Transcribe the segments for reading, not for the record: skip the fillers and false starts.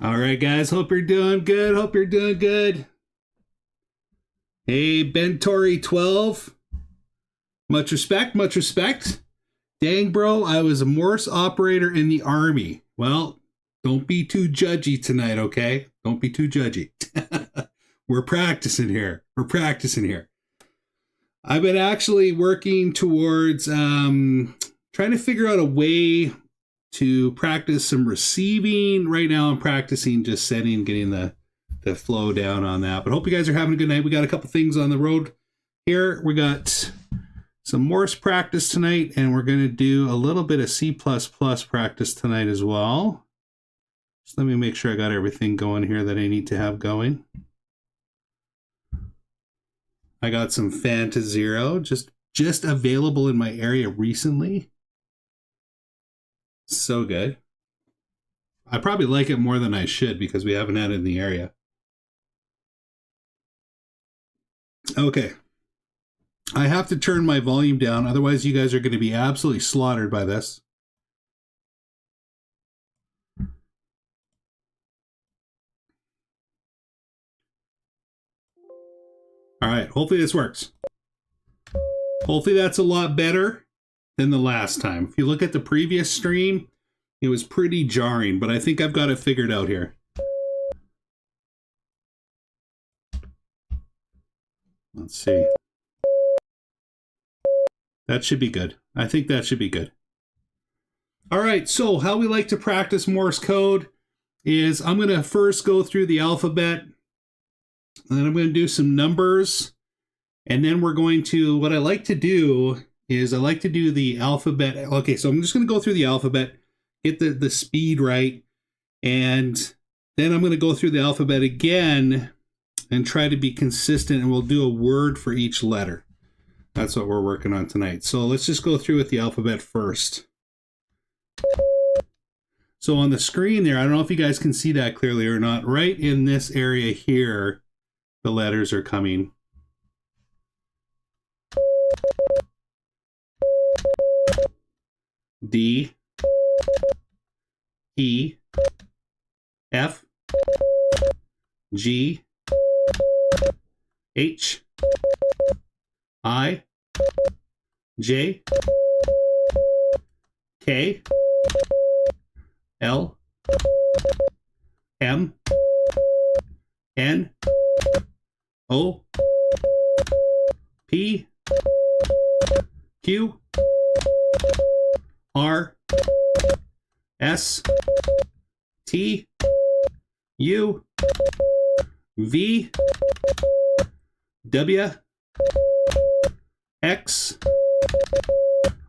All right, guys. Hope you're doing good. Hope you're doing good. Hey, Bentori 12. Much respect. Much respect. Dang, bro. I was a Morse operator in the Army. Well, don't be too judgy tonight, okay? Don't be too judgy. We're practicing here. We're practicing here. I've been actually working towards trying to figure out a way to practice some receiving. Right now I'm practicing just setting, getting the flow down on that. But hope you guys are having a good night. We got a couple things on the road here. We got some Morse practice tonight, and we're going to do a little bit of C++ practice tonight as well. Just let me make sure I got everything going here that I need to have going. I got some Fanta Zero just available in my area recently. So good. I probably like it more than I should because we haven't had it in the area. Okay. I have to turn my volume down, otherwise you guys are going to be absolutely slaughtered by this. All right, hopefully this works. Hopefully that's a lot better than the last time. If you look at the previous stream, it was pretty jarring, but I think I've got it figured out here. Let's see. That should be good. I think that should be good. All right, so how we like to practice Morse code is I'm going to first go through the alphabet, and then I'm going to do some numbers, and then we're going to, what I like to do is I like to do the alphabet. Okay, so I'm just going to go through the alphabet, get the speed right, and then I'm going to go through the alphabet again and try to be consistent, and we'll do a word for each letter. That's what we're working on tonight. So let's just go through with the alphabet first. So on the screen there, I don't know if you guys can see that clearly or not. Right in this area here, the letters are coming. D, E, F, G, H, I, J, K, L, M, N, O, P, Q, R, S, T, U, V, W, X,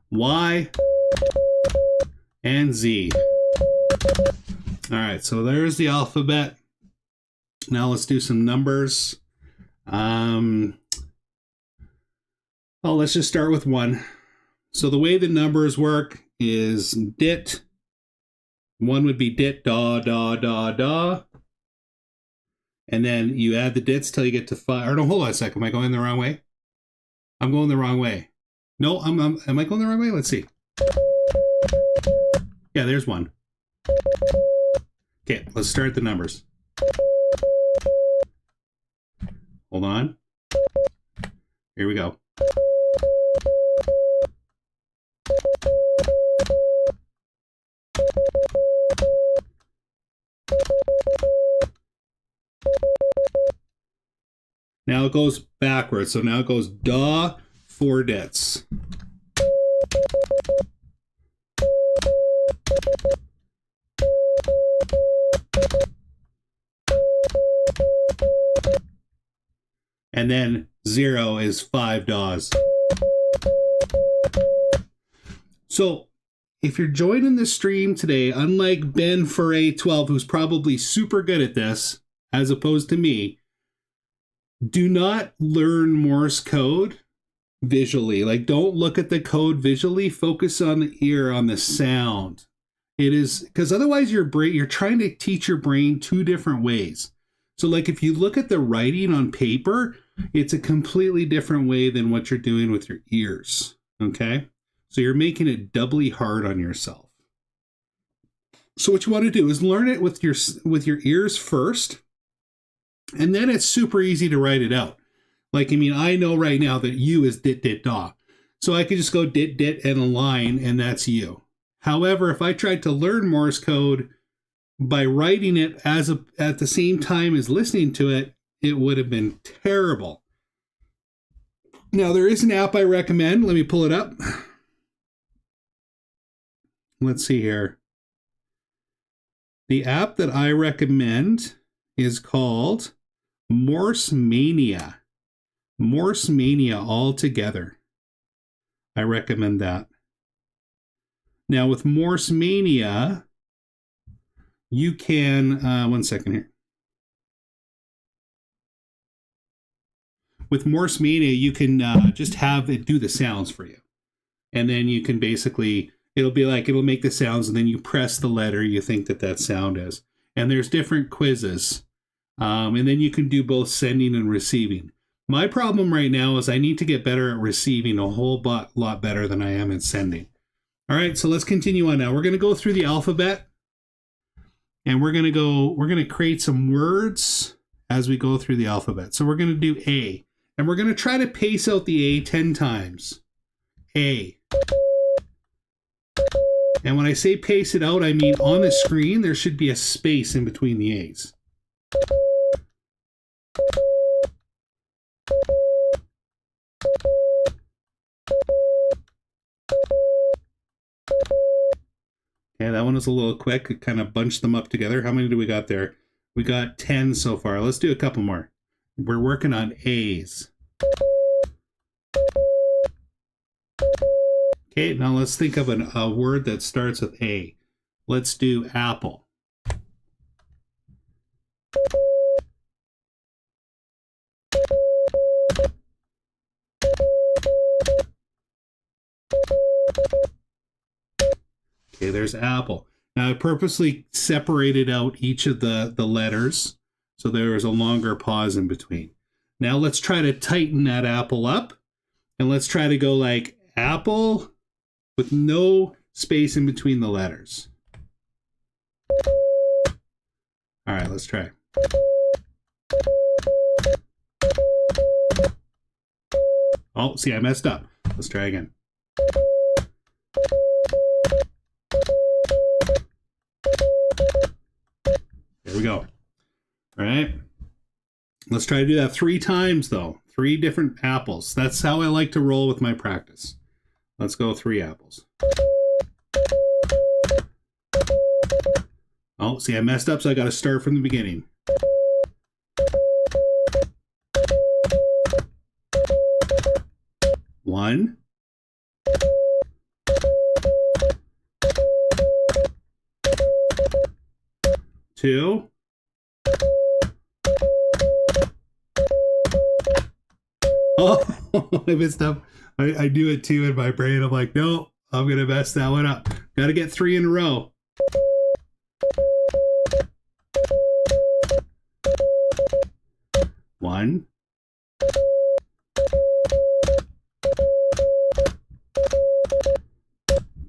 Y, and Z. All right, so there's the alphabet. Now let's do some numbers. Let's just start with 1. So the way the numbers work is dit. 1 would be dit, da, da, da, da. And then you add the dits till you get to 5. Or no, hold on a second. Am I going the wrong way? I'm going the wrong way. No, am I going the wrong way? Let's see. Yeah, there's 1. Okay, let's start the numbers. Hold on. Here we go. Now it goes backwards. So now it goes da, 4 dits. And then 0 is 5 daws. So if you're joining the stream today, unlike Ben Foray 12, who's probably super good at this, as opposed to me, do not learn Morse code visually. Like, don't look at the code visually. Focus on the ear, on the sound. It is because otherwise you're trying to teach your brain 2 different ways. So like if you look at the writing on paper, it's a completely different way than what you're doing with your ears. Okay? So you're making it doubly hard on yourself. So what you want to do is learn it with your ears first, and then it's super easy to write it out. Like, I mean, I know right now that U is dit, dit, da. So I could just go dit, dit, and a line, and that's U. However, if I tried to learn Morse code by writing it at the same time as listening to it, it would have been terrible. Now, there is an app I recommend. Let me pull it up. Let's see here. The app that I recommend is called Morse Mania. Morse Mania all together. I recommend that. Now with Morse Mania, you can, one second here. With Morse Mania, you can just have it do the sounds for you. And then you can basically, it'll make the sounds, and then you press the letter you think that sound is. And there's different quizzes. And then you can do both sending and receiving. My problem right now is I need to get better at receiving a whole lot better than I am at sending. All right, so let's continue on now. We're going to go through the alphabet, and we're going to create some words as we go through the alphabet. So we're going to do A, and we're going to try to pace out the A 10 times. A. And when I say pace it out, I mean on the screen, there should be a space in between the A's. Okay, that one was a little quick. It kind of bunched them up together. How many do we got there? We got 10 so far. Let's do a couple more. We're working on A's. Okay, now let's think of a word that starts with A. Let's do apple. Okay, there's apple. Now I purposely separated out each of the letters so there is a longer pause in between. Now let's try to tighten that apple up, and let's try to go like apple with no space in between the letters. All right, let's try. Oh, see, I messed up. Let's try again. There we go. All right. Let's try to do that 3 times, though. 3 different apples. That's how I like to roll with my practice. Let's go 3 apples. Oh, see, I messed up, so I got to start from the beginning. One. Two. Oh, I messed up. I do it too in my brain. I'm like, no, I'm going to mess that one up. Got to get 3 in a row. One.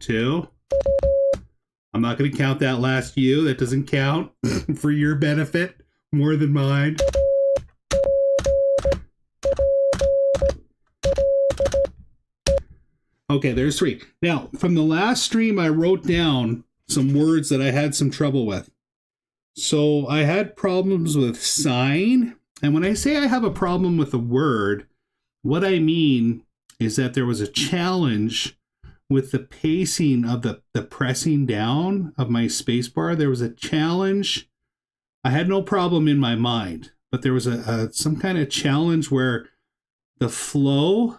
Two. I'm not going to count that last U. That doesn't count for your benefit more than mine. Okay, there's 3. Now, from the last stream, I wrote down some words that I had some trouble with. So I had problems with sign. And when I say I have a problem with a word, what I mean is that there was a challenge with the pacing of the pressing down of my spacebar. There was a challenge. I had no problem in my mind, but there was some kind of challenge where the flow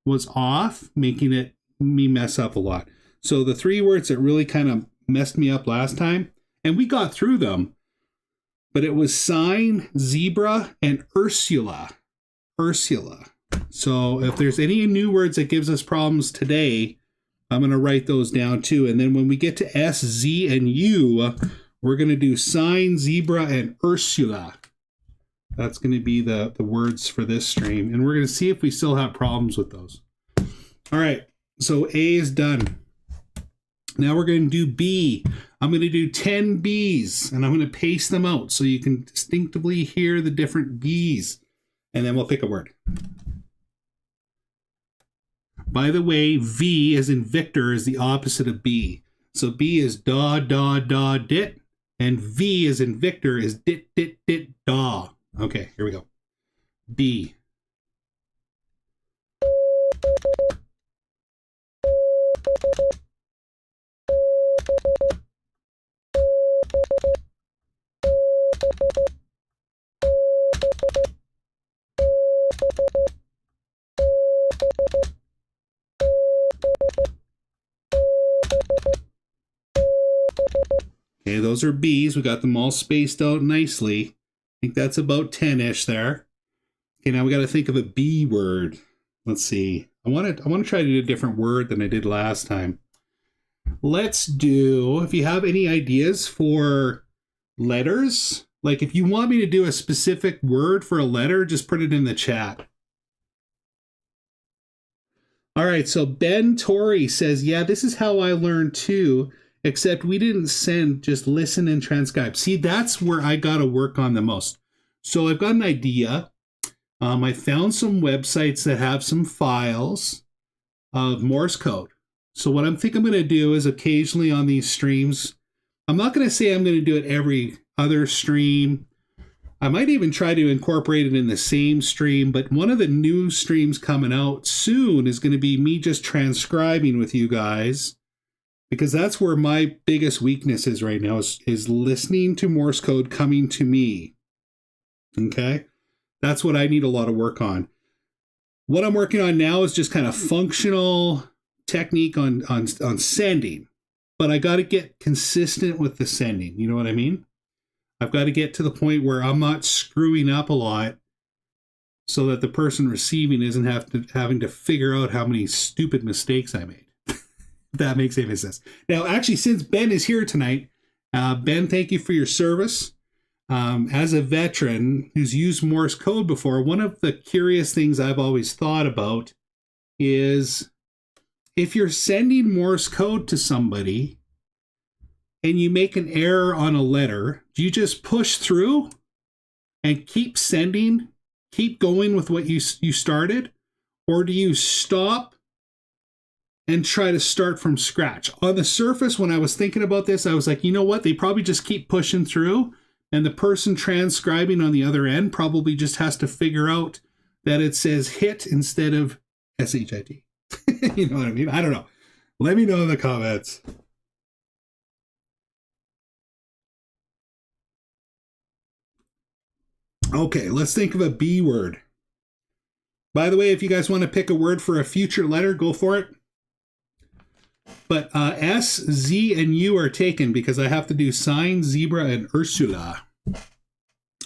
was off, making me mess up a lot. So the 3 words that really kind of messed me up last time, and we got through them, but it was sign, zebra, and Ursula. Ursula. So if there's any new words that gives us problems today, I'm going to write those down too. And then when we get to S, Z, and U, we're going to do sign, zebra, and Ursula. That's going to be the words for this stream. And we're going to see if we still have problems with those. All right. So A is done. Now we're going to do B. I'm going to do 10 B's, and I'm going to pace them out so you can distinctively hear the different B's. And then we'll pick a word. By the way, V as in Victor is the opposite of B. So B is da, da, da, dit. And V as in Victor is dit, dit, dit, da. Okay, here we go. B. Okay, those are B's. We got them all spaced out nicely. I think that's about 10-ish there. Okay, now we got to think of a B word. Let's see. I want to try to do a different word than I did last time. Let's do, if you have any ideas for letters, like if you want me to do a specific word for a letter, just put it in the chat. All right, so Ben Torrey says, yeah, this is how I learned too, except we didn't send, just listen and transcribe. See, that's where I got to work on the most. So I've got an idea. I found some websites that have some files of Morse code. So what I'm going to do is occasionally on these streams, I'm not going to say I'm going to do it every other stream. I might even try to incorporate it in the same stream, but one of the new streams coming out soon is going to be me just transcribing with you guys, because that's where my biggest weakness is right now, is listening to Morse code coming to me. Okay? That's what I need a lot of work on. What I'm working on now is just kind of functional technique on sending, but I got to get consistent with the sending. You know what I mean? I've got to get to the point where I'm not screwing up a lot so that the person receiving isn't having to figure out how many stupid mistakes I made. If that makes any sense. Now, actually, since Ben is here tonight, Ben, thank you for your service. As a veteran who's used Morse code before, one of the curious things I've always thought about is if you're sending Morse code to somebody and you make an error on a letter, do you just push through and keep sending, keep going with what you started? Or do you stop and try to start from scratch? On the surface, when I was thinking about this, I was like, you know what? They probably just keep pushing through, and the person transcribing on the other end probably just has to figure out that it says hit instead of S-H-I-T. You know what I mean? I don't know. Let me know in the comments. Okay, let's think of a B word. By the way, if you guys want to pick a word for a future letter, go for it. But S, Z, and U are taken because I have to do sign, zebra, and Ursula.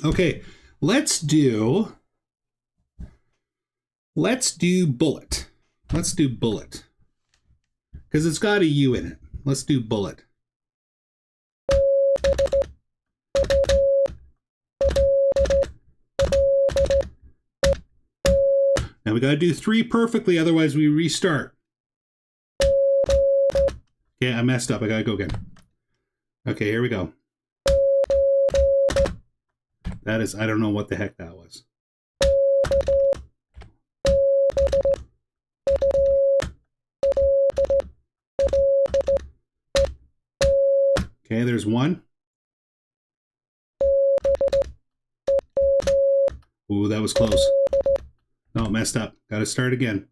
Okay, let's do bullet. Let's do bullet. Because it's got a U in it. Let's do bullet. Now we got to do 3 perfectly, otherwise we restart. Okay, I messed up. I got to go again. Okay, here we go. That is, I don't know what the heck that was. Okay, there's 1. Ooh, that was close. No, messed up. Got to start again.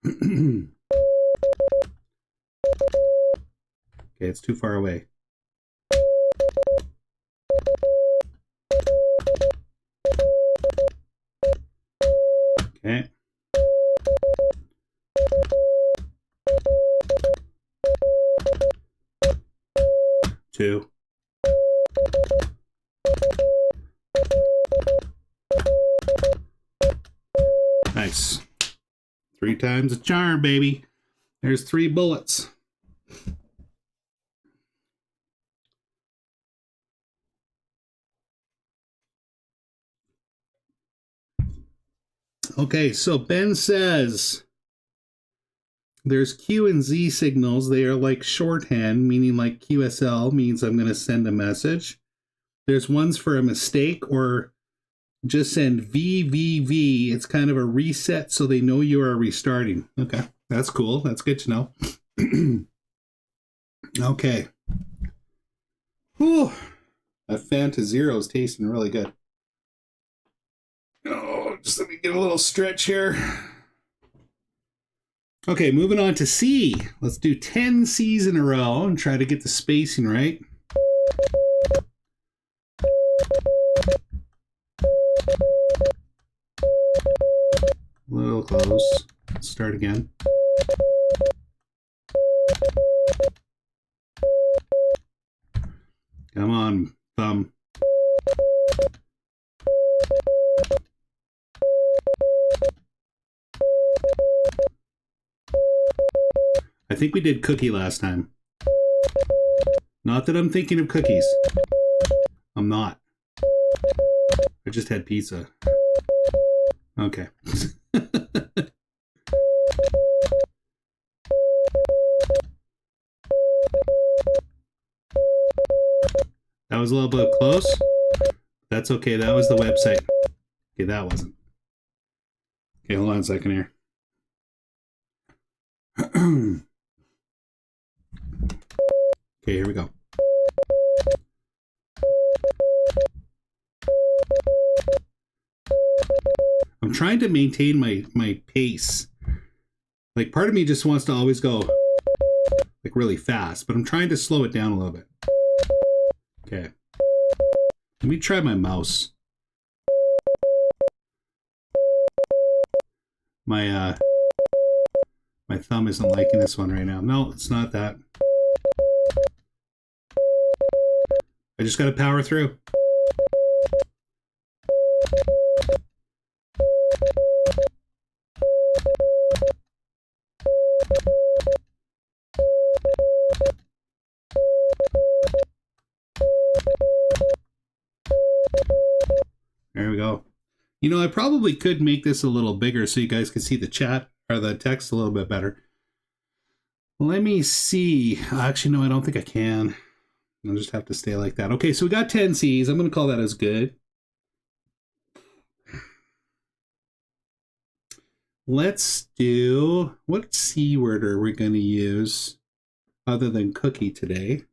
Okay, it's too far away. Okay. Two. Nice. 3 times a charm, baby. There's 3 bullets. Okay, so Ben says, There's Q and Z signals. They are like shorthand, meaning like QSL means I'm going to send a message. There's ones for a mistake or just send VVV. It's kind of a reset so they know you are restarting. Okay, that's cool. That's good to know. Okay. Whew. That Fanta Zero is tasting really good. Oh, just let me get a little stretch here. Okay, moving on to C. Let's do 10 C's in a row and try to get the spacing right. A little close. Let's start again. Come on, thumb. I think we did cookie last time. Not that I'm thinking of cookies. I'm not. I just had pizza. Okay. That was a little bit close. That's okay. That was the website. Okay, that wasn't. Okay, hold on a second here. Okay, here we go. I'm trying to maintain my pace. Like, part of me just wants to always go like really fast, but I'm trying to slow it down a little bit. Okay. Let me try my mouse. My thumb isn't liking this one right now. No, it's not that. I just gotta power through. There we go. You know, I probably could make this a little bigger so you guys can see the chat or the text a little bit better. Let me see. Actually, no, I don't think I can. I'll just have to stay like that. Okay, so we got 10 C's. I'm going to call that as good. Let's do... What C word are we going to use other than cookie today?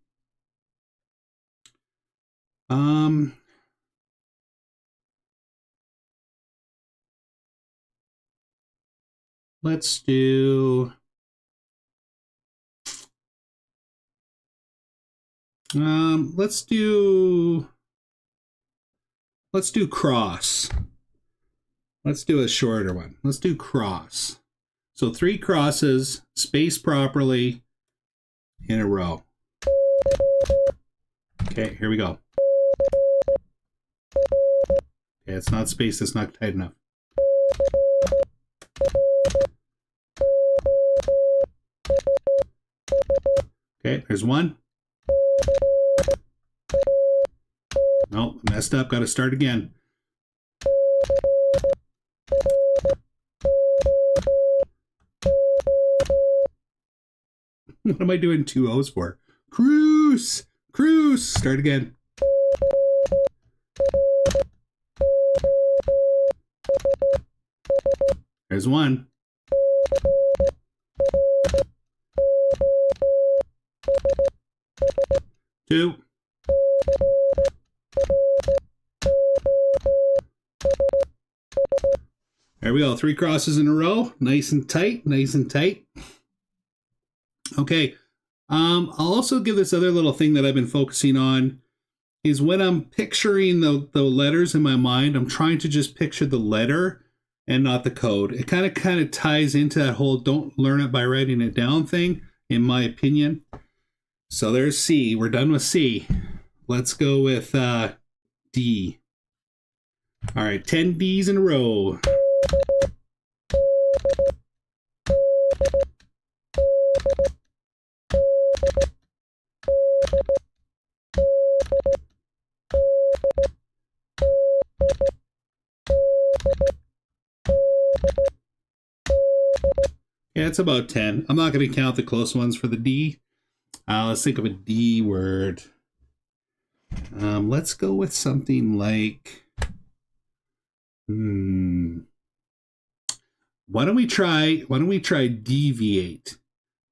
Let's do... let's do cross. Let's do a shorter one. Let's do cross. So 3 crosses, spaced properly in a row. Okay, here we go. Okay, it's not spaced, it's not tight enough. Okay, there's one. Nope, messed up, gotta start again. What am I doing 2 O's for? Cruise! Cruise! Start again. There's one. Two. There we go. 3 crosses in a row. Nice and tight. Nice and tight. Okay. I'll also give this other little thing that I've been focusing on is when I'm picturing the letters in my mind, I'm trying to just picture the letter and not the code. It kind of ties into that whole don't learn it by writing it down thing, in my opinion. So there's C. We're done with C. Let's go with D. All right, 10 D's in a row. Yeah, it's about 10. I'm not going to count the close ones for the D. Let's think of a D word. Let's go with something like... Why don't we try deviate?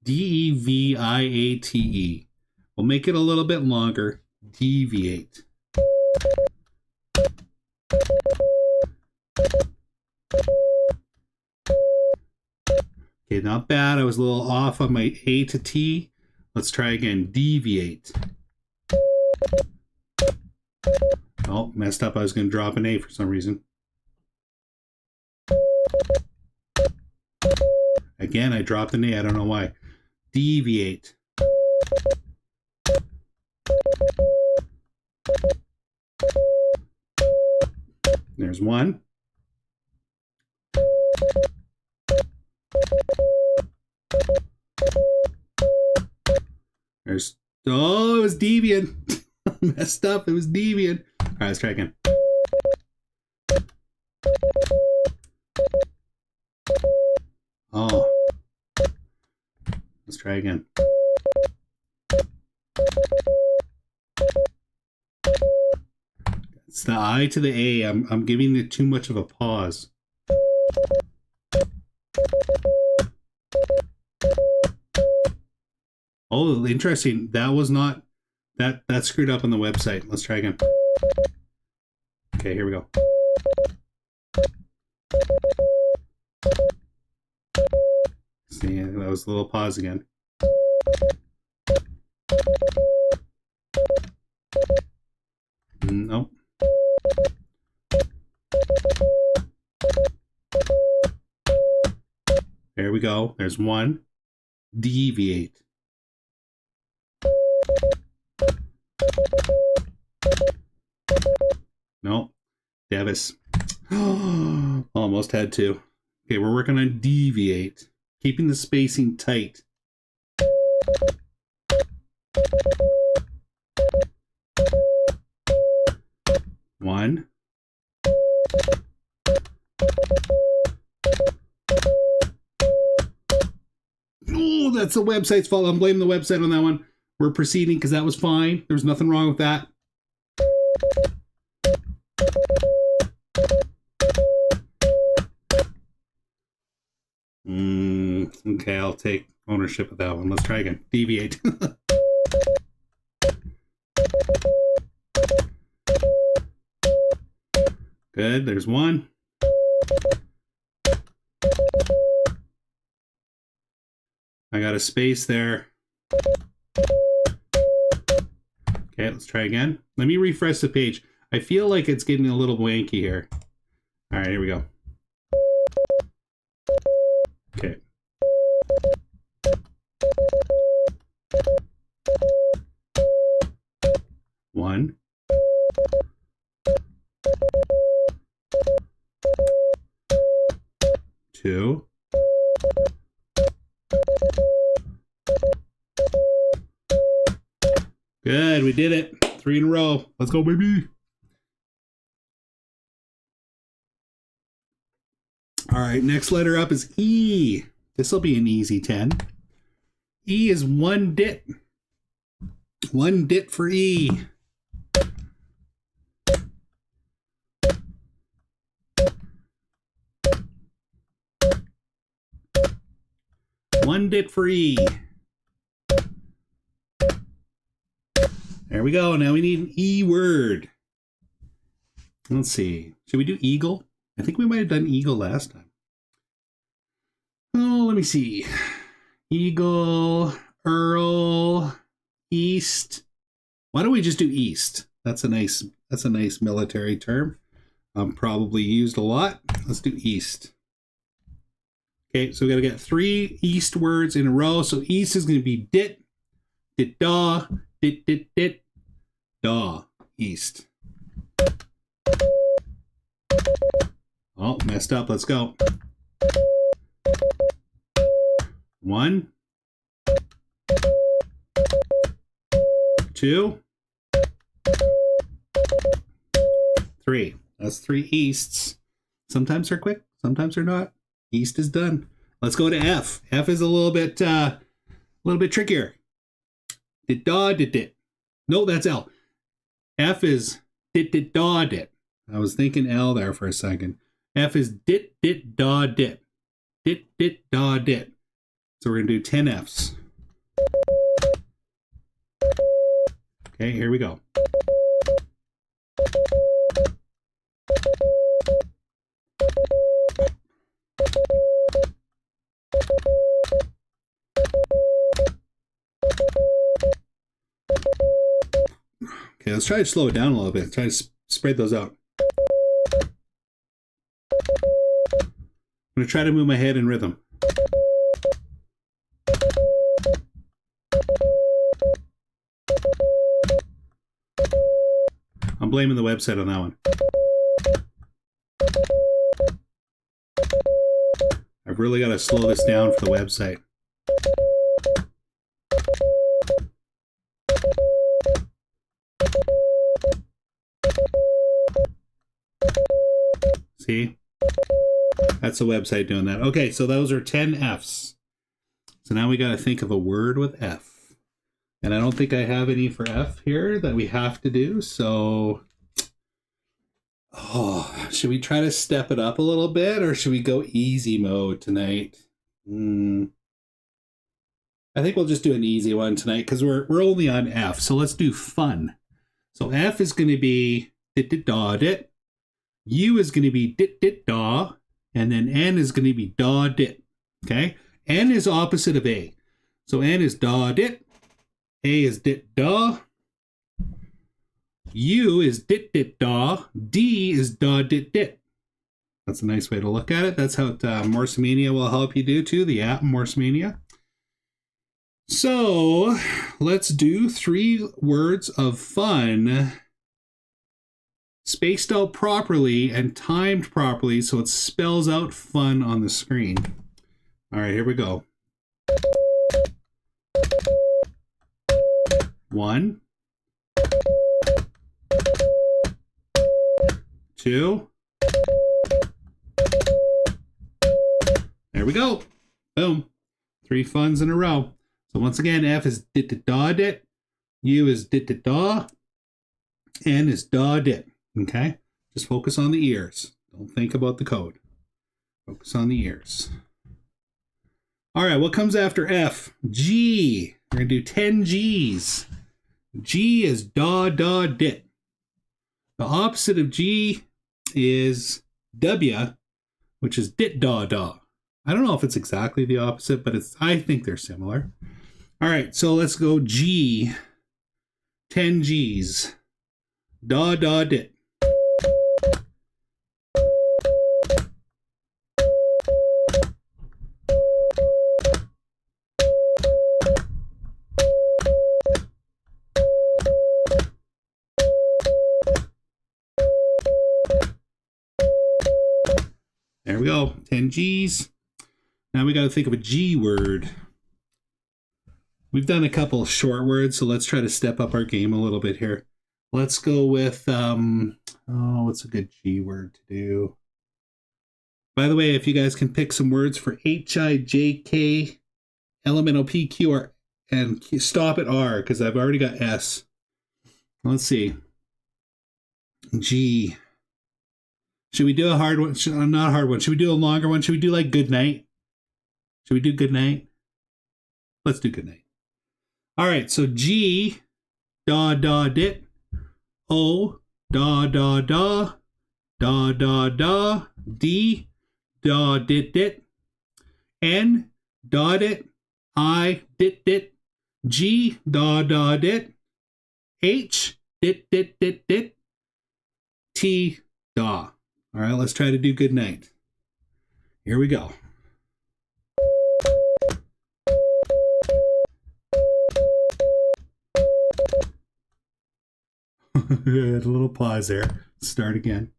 Deviate. We'll make it a little bit longer. Deviate. Okay, not bad. I was a little off on my A to T. Let's try again. Deviate. Oh, messed up. I was going to drop an A for some reason. Again, I dropped an A. I don't know why. Deviate. There's one. There's... Oh, it was deviant. Messed up. It was deviant. All right, let's try again. Oh. Let's try again. It's the I to the A. I'm giving it too much of a pause. Oh, interesting. That was not... That screwed up on the website. Let's try again. Okay, here we go. See, that was a little pause again. Nope. There we go. There's one. Deviate. Nope. Davis. Almost had to. Okay, we're working on deviate. Keeping the spacing tight. One. Oh, that's the website's fault. I'm blaming the website on that one. We're proceeding because that was fine. There's nothing wrong with that. Okay, I'll take ownership of that one. Let's try again. Deviate. Good, there's one. I got a space there. Okay, let's try again. Let me refresh the page. I feel like it's getting a little wanky here. All right, here we go. Okay. One. Two. Good, we did it. 3 in a row. Let's go, baby. All right, next letter up is E. This will be an easy 10. E is one dit. One dit for E. One dit for E. There we go. Now we need an E word. Let's see. Should we do eagle? I think we might have done eagle last time. Oh, let me see. Eagle, Earl, East. Why don't we just do East? That's a nice military term. Probably used a lot. Let's do East. Okay, so we got to get 3 East words in a row. So East is going to be dit, dit, daw, dit, dit, dit, daw, East. Oh, messed up. Let's go. 1, 2, 3. That's 3 Easts. Sometimes they're quick, sometimes they're not. East is done. Let's go to F. F is a little bit trickier. Did da did dit. No, that's L. F is dit da dit. I was thinking L there for a second. F is dit da dit. Dit da dit. So we're gonna do 10 Fs. Okay, here we go. Okay, let's try to slow it down a little bit. Try to spread those out. I'm going to try to move my head in rhythm. I'm blaming the website on that one. I've really got to slow this down for the website. See? That's the website doing that. Okay, so those are 10 Fs. So now we got to think of a word with F. And I don't think I have any for F here that we have to do. So, should we try to step it up a little bit, or should we go easy mode tonight? I think we'll just do an easy one tonight because we're only on F. So let's do fun. So F is going to be dit dit da dit. U is going to be dit dit da, and then N is going to be da dit. Okay? N is opposite of A. So N is da dit. A is dit da. U is dit dit da. D is da dit dit. That's a nice way to look at it. That's how Morse Mania will help you do too, the app Morse Mania. So let's do 3 words of fun spaced out properly and timed properly so it spells out fun on the screen. All right, here we go. 1, 2. There we go. Boom. 3 funs in a row. So once again, F is dit dit da dit. U is dit dit da. N is da dit. Okay? Just focus on the ears. Don't think about the code. Focus on the ears. All right, what comes after F? G. We're going to do 10 Gs. G is da da dit. The opposite of G is W, which is dit da da. I don't know if it's exactly the opposite, but I think they're similar. All right, so let's go G. 10 Gs. Da da dit. There we go, 10 Gs. Now we got to think of a G word. We've done a couple of short words, so let's try to step up our game a little bit here. Let's go with, what's a good G word to do? By the way, if you guys can pick some words for H, I, J, K, elemental P, Q, R, and stop at R, because I've already got S. Let's see. G. Should we do a hard one? Not a hard one. Should we do a longer one? Should we do like good night? Should we do good night? Let's do good night. All right, so G, da da dit. O, da da da. Da da da. D, da dit dit. N, da dit. I, dit dit. G, da da dit. H, dit dit dit dit. T, da. All right, let's try to do good night. Here we go. A little pause there. Start again.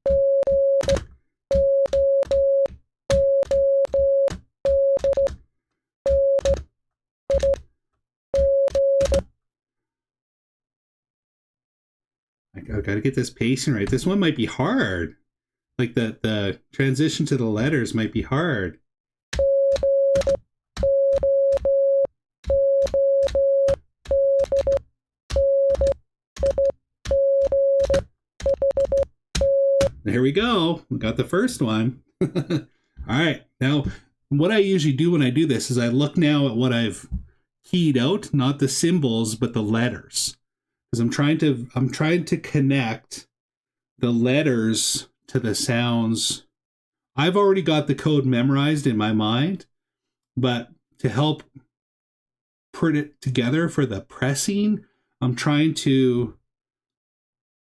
I gotta get this pacing right. This one might be hard. Like the transition to the letters might be hard. There we go. We got the first one. All right. Now, what I usually do when I do this is I look now at what I've keyed out, not the symbols, but the letters. Because I'm trying to connect the letters to the sounds. I've already got the code memorized in my mind, but to help put it together for the pressing, I'm trying to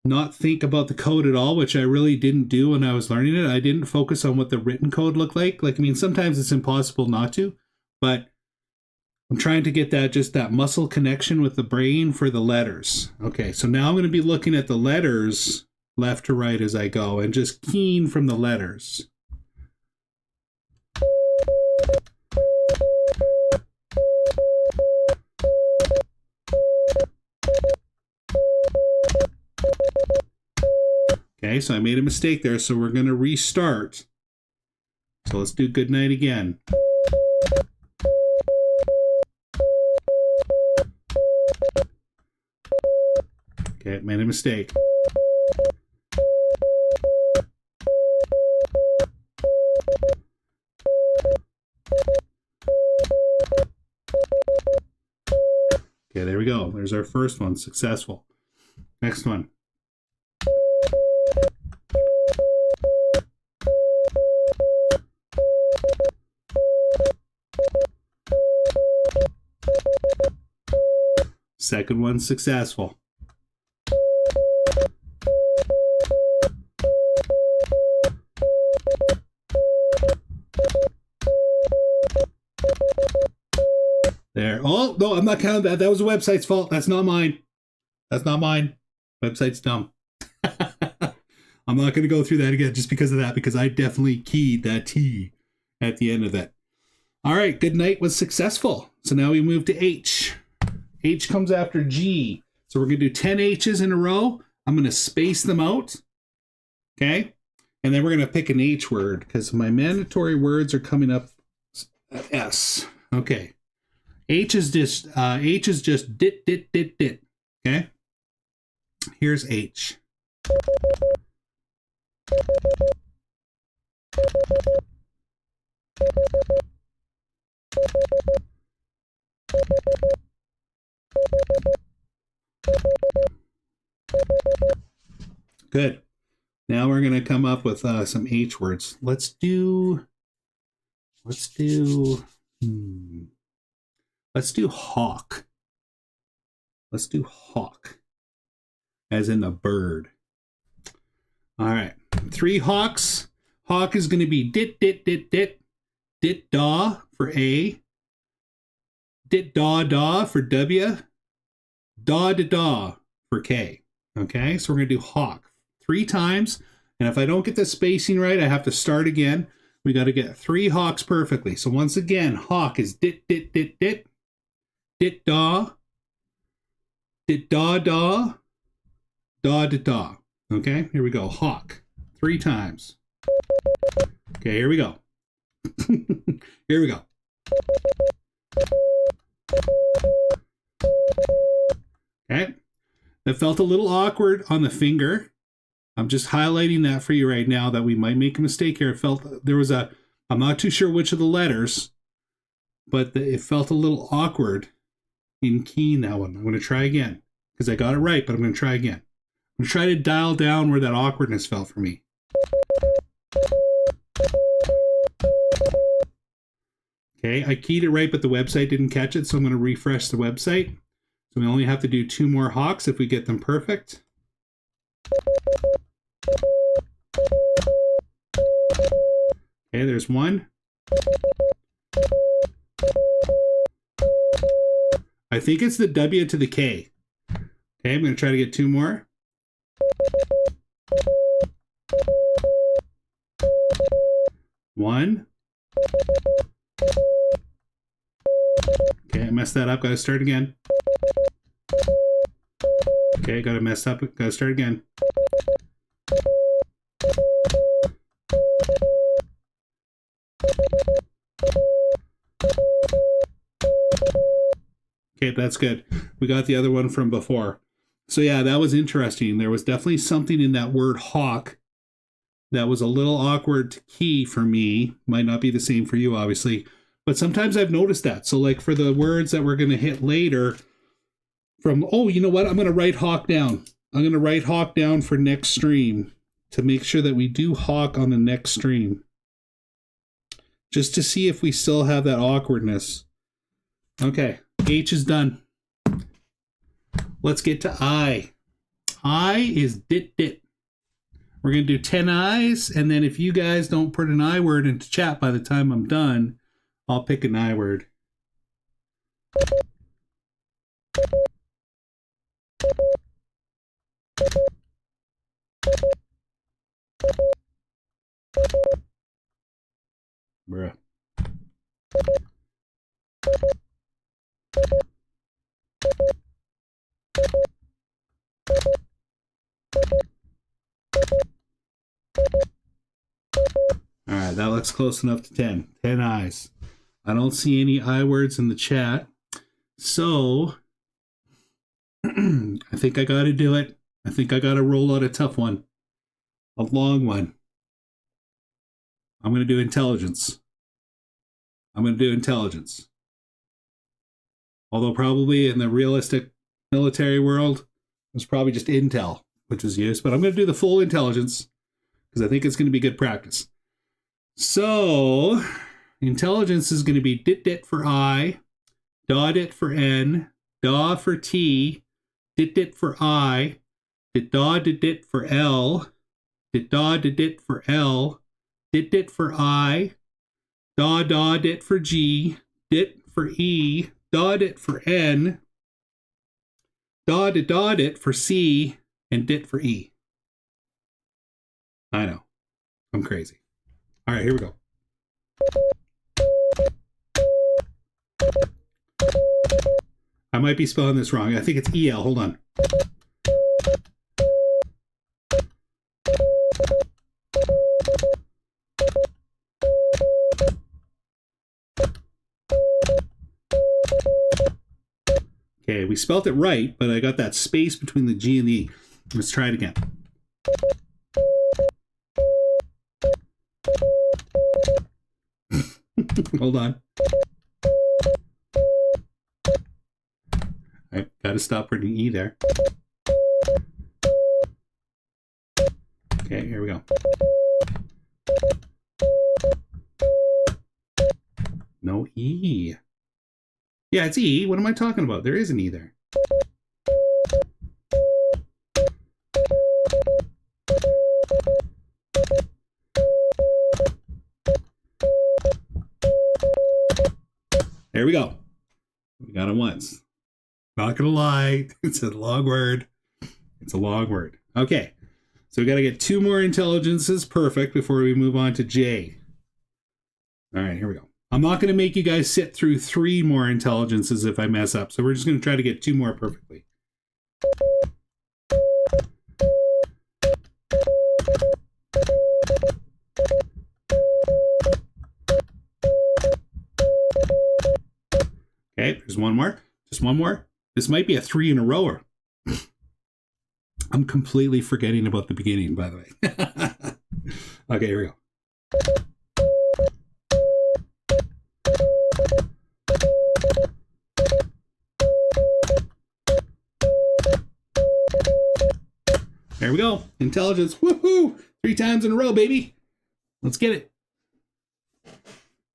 not think about the code at all, which I really didn't do when I was learning it. I didn't focus on what the written code looked like. Like, I mean, sometimes it's impossible not to, but I'm trying to get that muscle connection with the brain for the letters. Okay, so now I'm going to be looking at the letters left to right as I go and just keying from the letters. Okay, so I made a mistake there, so we're going to restart. So let's do good night again. Okay, made a mistake. Okay, there we go. There's our first one, successful. Next one. Second one, successful. There. Oh, no, I'm not counting that. That was the website's fault. That's not mine. That's not mine. Website's dumb. I'm not going to go through that again just because of that, because I definitely keyed that T at the end of that. All right, good night was successful. So now we move to H. H comes after G. So we're going to do 10 H's in a row. I'm going to space them out. Okay? And then we're going to pick an H word because my mandatory words are coming up at S. Okay. H is just dit, dit, dit, dit. Okay? Here's H. Good. Now we're going to come up with some H words. Let's do hawk. Let's do hawk, as in the bird. All right. 3 hawks. Hawk is going to be dit, dit, dit, dit. Dit, daw for A. Dit, daw, daw for W. Daw, da, daw for K. Okay, so we're going to do hawk 3 times. And if I don't get the spacing right, I have to start again. We got to get 3 hawks perfectly. So once again, hawk is dit, dit, dit, dit. Dit, daw. Dit, daw, daw. Daw, da, daw. Okay, here we go. Hawk 3 times. Okay, here we go. Here we go. Okay. That felt a little awkward on the finger. I'm just highlighting that for you right now that we might make a mistake here. It felt there was I'm not too sure which of the letters, but it felt a little awkward in keying that one. I'm going to try again because I got it right, but I'm going to try again. I'm going to try to dial down where that awkwardness felt for me. Okay, I keyed it right, but the website didn't catch it, so I'm going to refresh the website. So we only have to do 2 more hawks if we get them perfect. Okay, there's 1. I think it's the W to the K. Okay, I'm going to try to get 2 more. One. Okay, I messed that up. Got to start again. Okay, got to mess up. Got to start again. Okay, that's good. We got the other one from before. So yeah, that was interesting. There was definitely something in that word hawk that was a little awkward to key for me. Might not be the same for you, obviously. But sometimes I've noticed that. So like for the words that we're going to hit later from, oh, you know what? I'm going to write hawk down. I'm going to write hawk down for next stream to make sure that we do hawk on the next stream. Just to see if we still have that awkwardness. Okay, H is done. Let's get to I. I is dit dit. We're going to do 10 I's, and then if you guys don't put an I word into chat by the time I'm done, I'll pick an I word. Bruh. All right, that looks close enough to 10. 10 I's. I don't see any I words in the chat. So, I think I got to do it. I think I got to roll out a tough one. A long one. I'm going to do intelligence. I'm going to do intelligence. Although probably in the realistic military world, it's probably just intel, which is used. But I'm going to do the full intelligence because I think it's going to be good practice. So, intelligence is going to be dit dit for I, da dit for N, da for T, dit dit for I, dit da dit dit for L, dit da dit dit for L, dit dit for I, da da dit for G, dit for E, da dit for N, da dit for C, and dit for E. I know. I'm crazy. All right, here we go. I might be spelling this wrong. I think it's EL. Hold on. Okay, we spelt it right, but I got that space between the G and the E. Let's try it again. Hold on. I gotta stop putting E there. Okay, here we go. No E. Yeah, it's E. What am I talking about? There is an E there. There we go. We got it once. Not gonna lie, it's a long word. It's a long word. Okay, so we got to get 2 more intelligences perfect before we move on to J. All right, here we go. I'm not going to make you guys sit through 3 more intelligences if I mess up, so we're just going to try to get 2 more perfectly. Okay, there's one more. Just one more. This might be a 3 in a rower. I'm completely forgetting about the beginning, by the way. Okay, here we go. There we go. Intelligence. Woohoo! 3 times in a row, baby. Let's get it.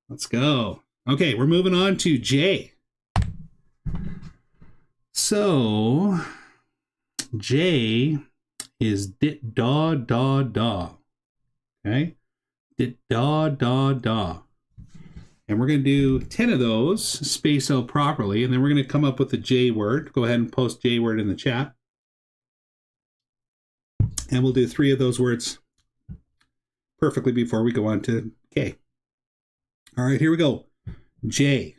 Let's go. Okay, we're moving on to J. So, J is dit da da da. Okay? Dit da da da. And we're going to do 10 of those, space out properly, and then we're going to come up with the J word. Go ahead and post J word in the chat. And we'll do 3 of those words perfectly before we go on to K. All right, here we go. J.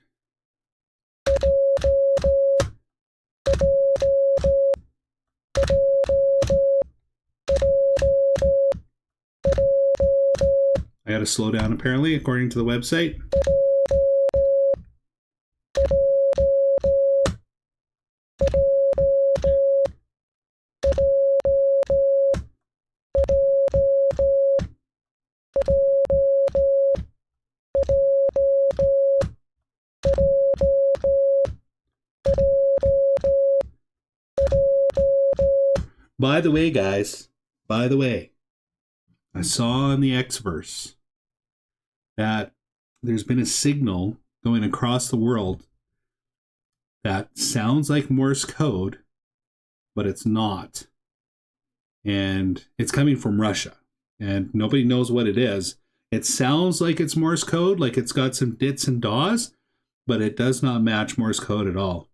I got to slow down, apparently, according to the website. By the way, guys, by the way, I saw in the Xverse that there's been a signal going across the world that sounds like Morse code, but it's not. And it's coming from Russia, and nobody knows what it is. It sounds like it's Morse code, like it's got some dits and daws, but it does not match Morse code at all.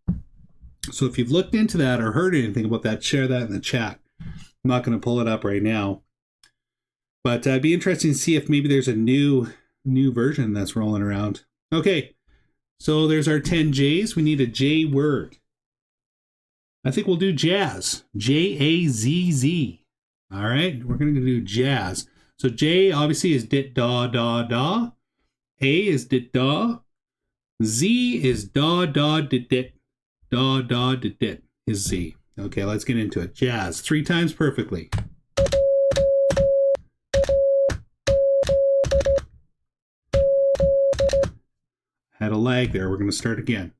So if you've looked into that or heard anything about that, share that in the chat. I'm not going to pull it up right now, but it'd be interesting to see if maybe there's a new version that's rolling around. Okay, so there's our 10 J's. We need a J word. I think we'll do jazz. Jazz. All right, we're going to do jazz. So J obviously is dit, da, da, da. A is dit, da. Z is da, da, dit, dit. Da, da, dit, dit is Z. Okay, let's get into it. Jazz. 3 times perfectly. Had a lag there. We're going to start again.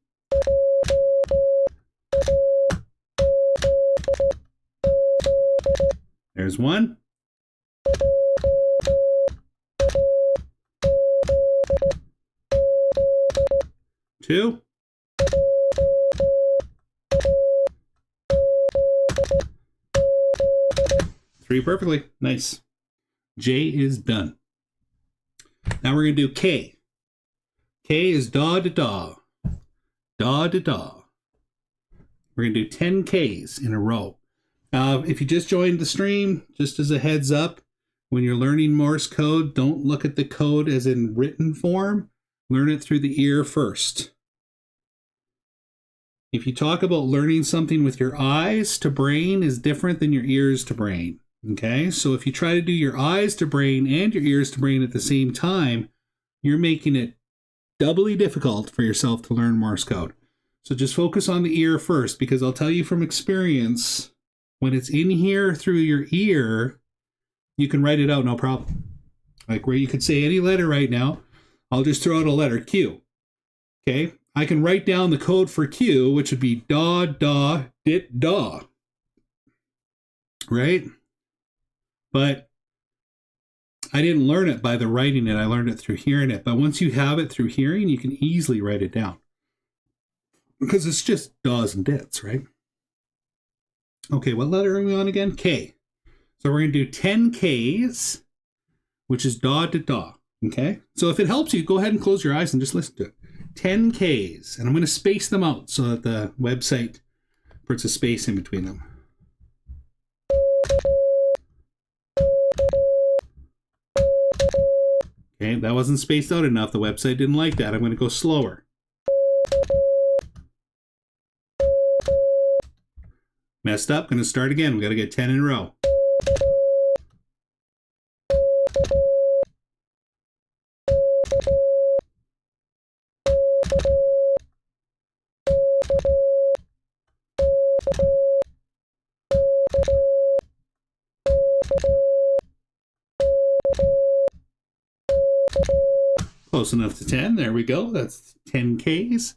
There's 1. 2. 3 perfectly. Nice. J is done. Now we're going to do K. K is da da da. Da da da. We're going to do 10 Ks in a row. If you just joined the stream, just as a heads up, when you're learning Morse code, don't look at the code as in written form. Learn it through the ear first. If you talk about learning something with your eyes to brain is different than your ears to brain. Okay, so if you try to do your eyes to brain and your ears to brain at the same time, you're making it doubly difficult for yourself to learn Morse code. So just focus on the ear first, because I'll tell you from experience, when it's in here through your ear, you can write it out no problem. Like where you could say any letter right now, I'll just throw out a letter, Q. Okay, I can write down the code for Q, which would be da, da, dit, da. Right? But I didn't learn it by the writing it. I learned it through hearing it. But once you have it through hearing, you can easily write it down. Because it's just daws and dits, right? Okay, what letter are we on again? K. So we're going to do 10 Ks, which is da, da, da. Okay? So if it helps you, go ahead and close your eyes and just listen to it. 10 Ks. And I'm going to space them out so that the website puts a space in between them. Okay, that wasn't spaced out enough. The website didn't like that. I'm going to go slower. Messed up. Going to start again. We got to get 10 in a row. Close enough to 10. There we go. That's 10 Ks.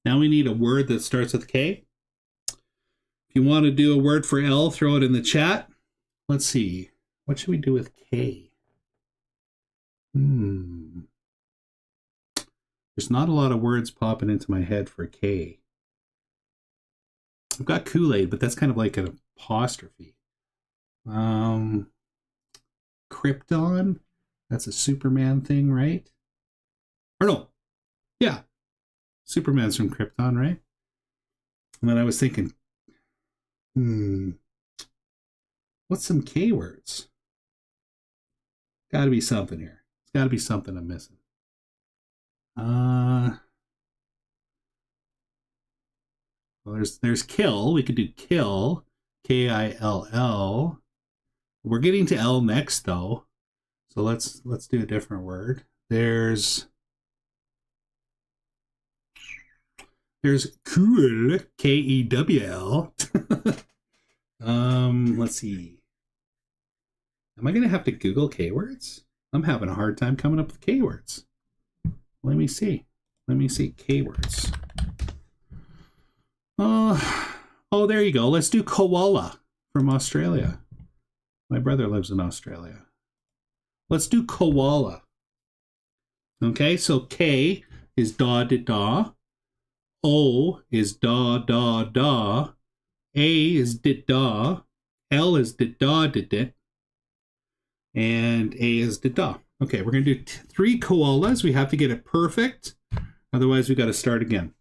Now we need a word that starts with K. If you want to do a word for L, throw it in the chat. Let's see. What should we do with K? There's not a lot of words popping into my head for K. I've got Kool-Aid, but that's kind of like an apostrophe. Krypton? That's a Superman thing, right? Or no. Yeah. Superman's from Krypton, right? And then I was thinking, what's some K words? Gotta be something here. It's gotta be something I'm missing. Well, there's kill. We could do kill. Kill. We're getting to L next though. So let's do a different word. There's cool. Kewl. Let's see. Am I gonna have to Google K words? I'm having a hard time coming up with K words. Let me see K words. Oh, there you go. Let's do koala from Australia. My brother lives in Australia. Let's do koala. Okay, so K is da da da. O is da da da. A is dit da. L is dit da dit dit. And A is dit da. Okay, we're going to do 3 koalas. We have to get it perfect. Otherwise, we got to start again.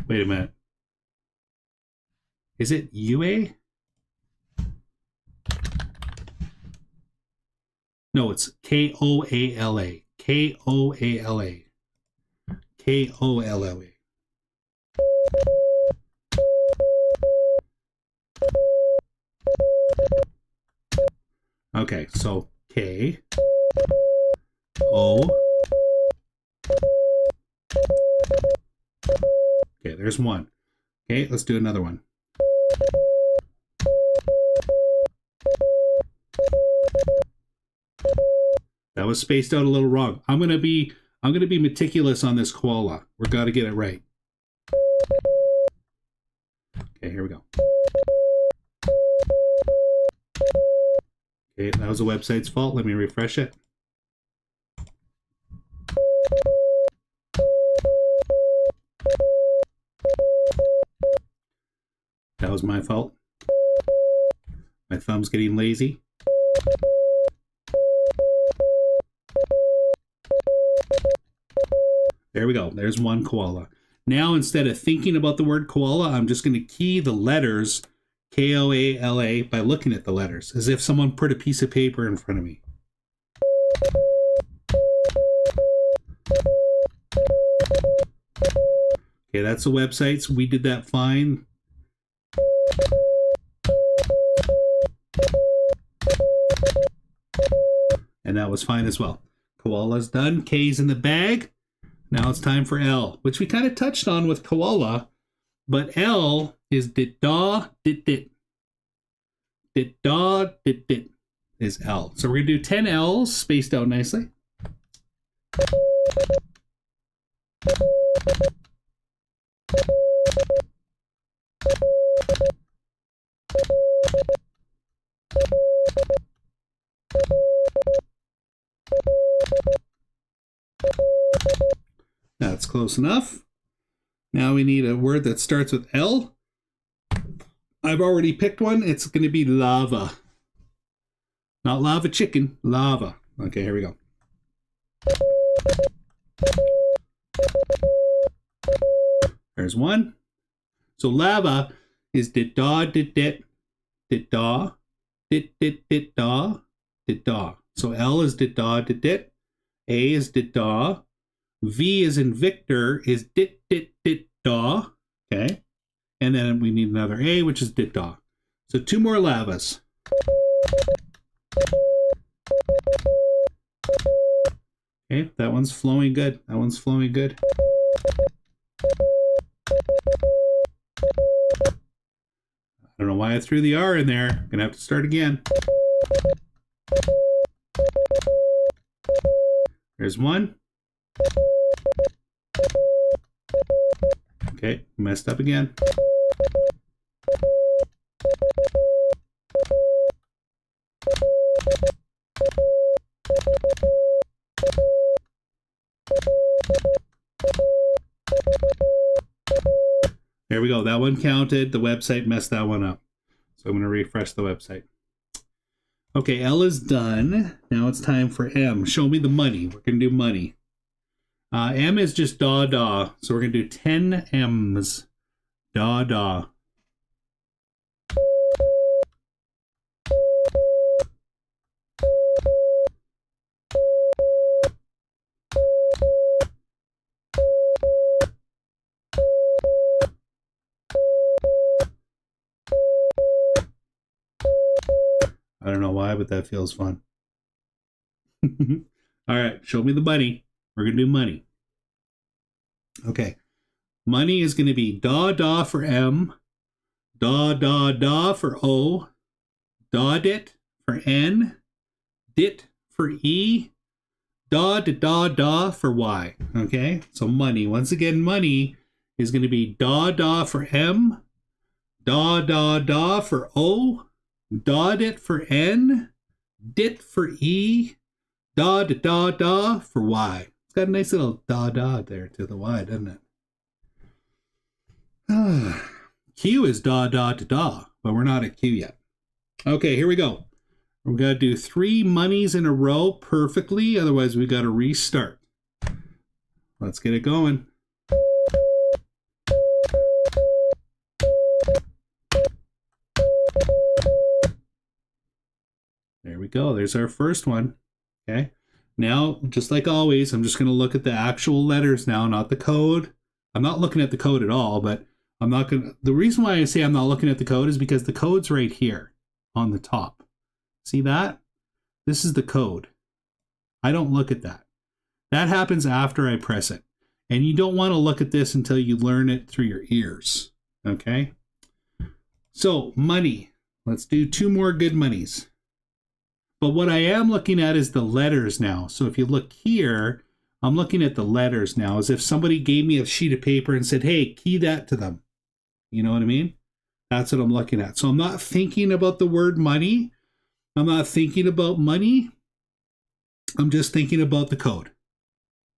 Wait a minute. Is it UA? No, it's KOALA. KOALA. KOLLA. Okay, so K O. Okay, there's one. Okay, let's do another one. That was spaced out a little wrong. I'm gonna be meticulous on this koala. We've got to get it right. Okay, here we go. Okay, that was the website's fault. Let me refresh it. That was my fault. My thumb's getting lazy. There we go. There's one koala. Now, instead of thinking about the word koala, I'm just going to key the letters K-O-A-L-A by looking at the letters, as if someone put a piece of paper in front of me. Okay, that's the websites. We did that fine. And that was fine as well. Koala's done. K's in the bag. Now it's time for L, which we kind of touched on with koala, but L is dit da dit dit. Dit da dit dit is L. So we're going to do 10 L's spaced out nicely. That's close enough. Now we need a word that starts with L. I've already picked one. It's going to be lava. Not lava chicken, lava. Okay, here we go. There's one. So lava is dit da dit dit dit da dit dit dit da dit da. So L is dit da dit dit. A is dit da. V is in Victor is dit dit dit da. Okay. And then we need another A, which is dit da. So 2 more lavas. Okay, that one's flowing good. That one's flowing good. I don't know why I threw the R in there. I'm gonna have to start again. There's one. Okay, messed up again. There we go. That one counted. The website messed that one up. So I'm going to refresh the website. Okay, L is done. Now it's time for M. Show me the money. We're going to do money. M is just da da. So we're going to do 10 M's. Da da. I don't know why, but that feels fun. All right, show me the money. We're going to do money. Okay. Money is going to be da da for M, da da da for O, da dit for N, dit for E, da da da da for Y. Okay? So money. Once again, money is going to be da da for M, da da da for O, da dit for N, dit for E, da da da da for Y. It's got a nice little da da there to the Y, doesn't it? Q is da da da da, but we're not at Q yet. Okay, here we go. We've got to do 3 monies in a row perfectly, otherwise we've got to restart. Let's get it going. There we go. There's our first one. Okay. Now, just like always, I'm just going to look at the actual letters now, not the code. I'm not looking at the code at all, but I'm not going to... The reason why I say I'm not looking at the code is because the code's right here on the top. See that? This is the code. I don't look at that. That happens after I press it. And you don't want to look at this until you learn it through your ears. Okay? So, money. Let's do 2 more good monies. But what I am looking at is the letters now. So if you look here, I'm looking at the letters now as if somebody gave me a sheet of paper and said, hey, key that to them. You know what I mean? That's what I'm looking at. So I'm not thinking about the word money. I'm not thinking about money. I'm just thinking about the code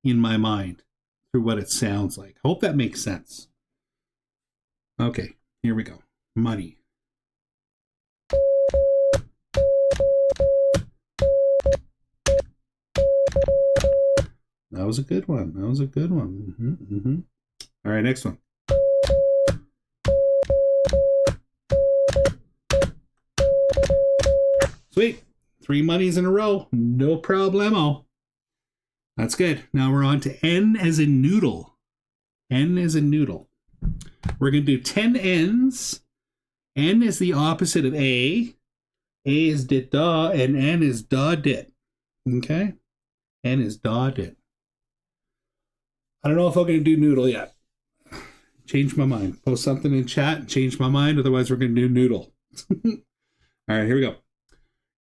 in my mind through what it sounds like. I hope that makes sense. Okay, here we go. Money. That was a good one. That was a good one. All right, next one. Sweet. 3 monies in a row. No problemo. That's good. Now we're on to N as in noodle. N as in noodle. We're going to do 10 N's. N is the opposite of A. A is dit da, and N is da dit. Okay? N is da dit. I don't know if I'm going to do noodle yet. Change my mind. Post something in chat. Change my mind. Otherwise, we're going to do noodle. All right, here we go.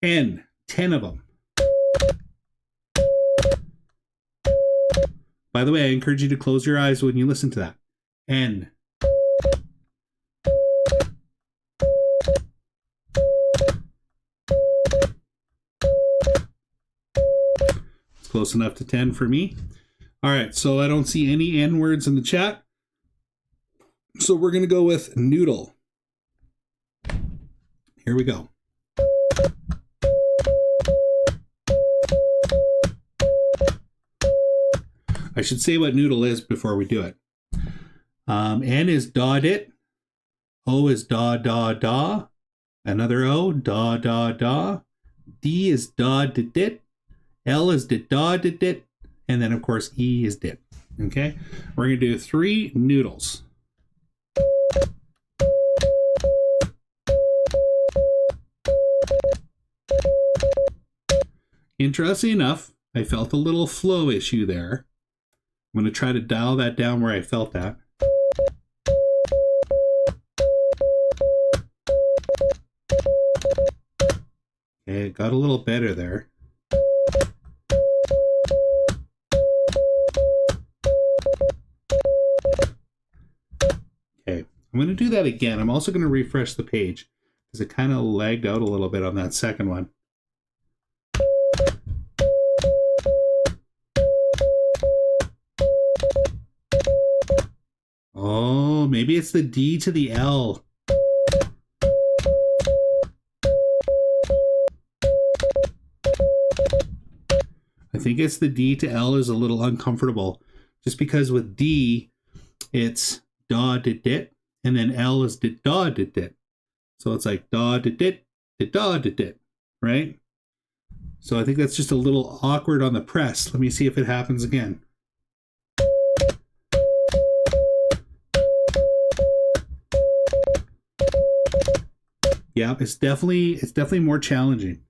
N. 10 of them. By the way, I encourage you to close your eyes when you listen to that. N. It's close enough to 10 for me. All right, so I don't see any N words in the chat. So we're going to go with noodle. Here we go. I should say what noodle is before we do it. N is da dit. O is da da da. Another O, da da da. D is da dit dit. L is dit da dit dit. And then, of course, E is dit. Okay? We're going to do 3 noodles. Interesting enough, I felt a little flow issue there. I'm going to try to dial that down where I felt that. Okay, it got a little better there. Okay, I'm going to do that again. I'm also going to refresh the page because it kind of lagged out a little bit on that second one. Oh, maybe it's the D to the L. I think it's the D to L is a little uncomfortable. Just because with D, it's da dit dit, and then L is dit da dit dit. So it's like da dit dit, dit da dit dit, right? So I think that's just a little awkward on the press. Let me see if it happens again. Yeah, it's definitely more challenging.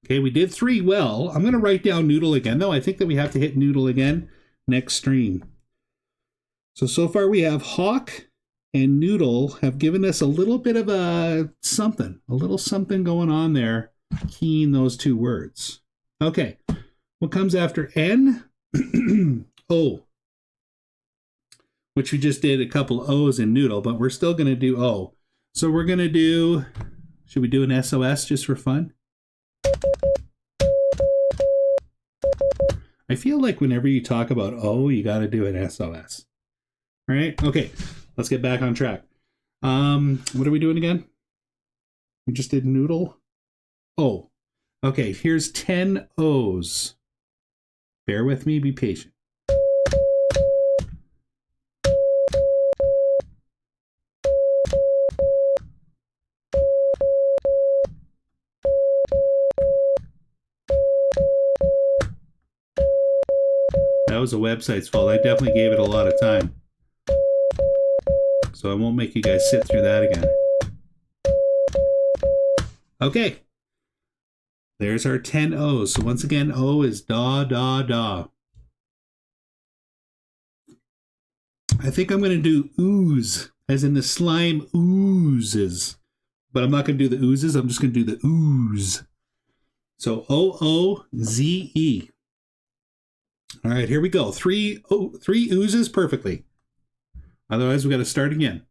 Okay, we did 3 well. I'm going to write down noodle again, though. I think that we have to hit noodle again next stream. So far we have hawk and noodle have given us a little bit of a little something going on there, keying those 2 words. Okay. What comes after N? O. Which we just did a couple O's in noodle, but we're still going to do O. So we're going to do, should we do an SOS just for fun? I feel like whenever you talk about O, you got to do an SOS. All right? Okay, let's get back on track. What are we doing again? We just did noodle. O. Okay, here's 10 O's. Bear with me, be patient. That was a website's fault. I definitely gave it a lot of time. So I won't make you guys sit through that again. Okay. There's our 10 O's. So once again, O is da, da, da. I think I'm going to do ooze, as in the slime oozes. But I'm not going to do the oozes. I'm just going to do the ooze. So O-O-Z-E. All right, here we go. Three oozes perfectly. Otherwise, we got to start again.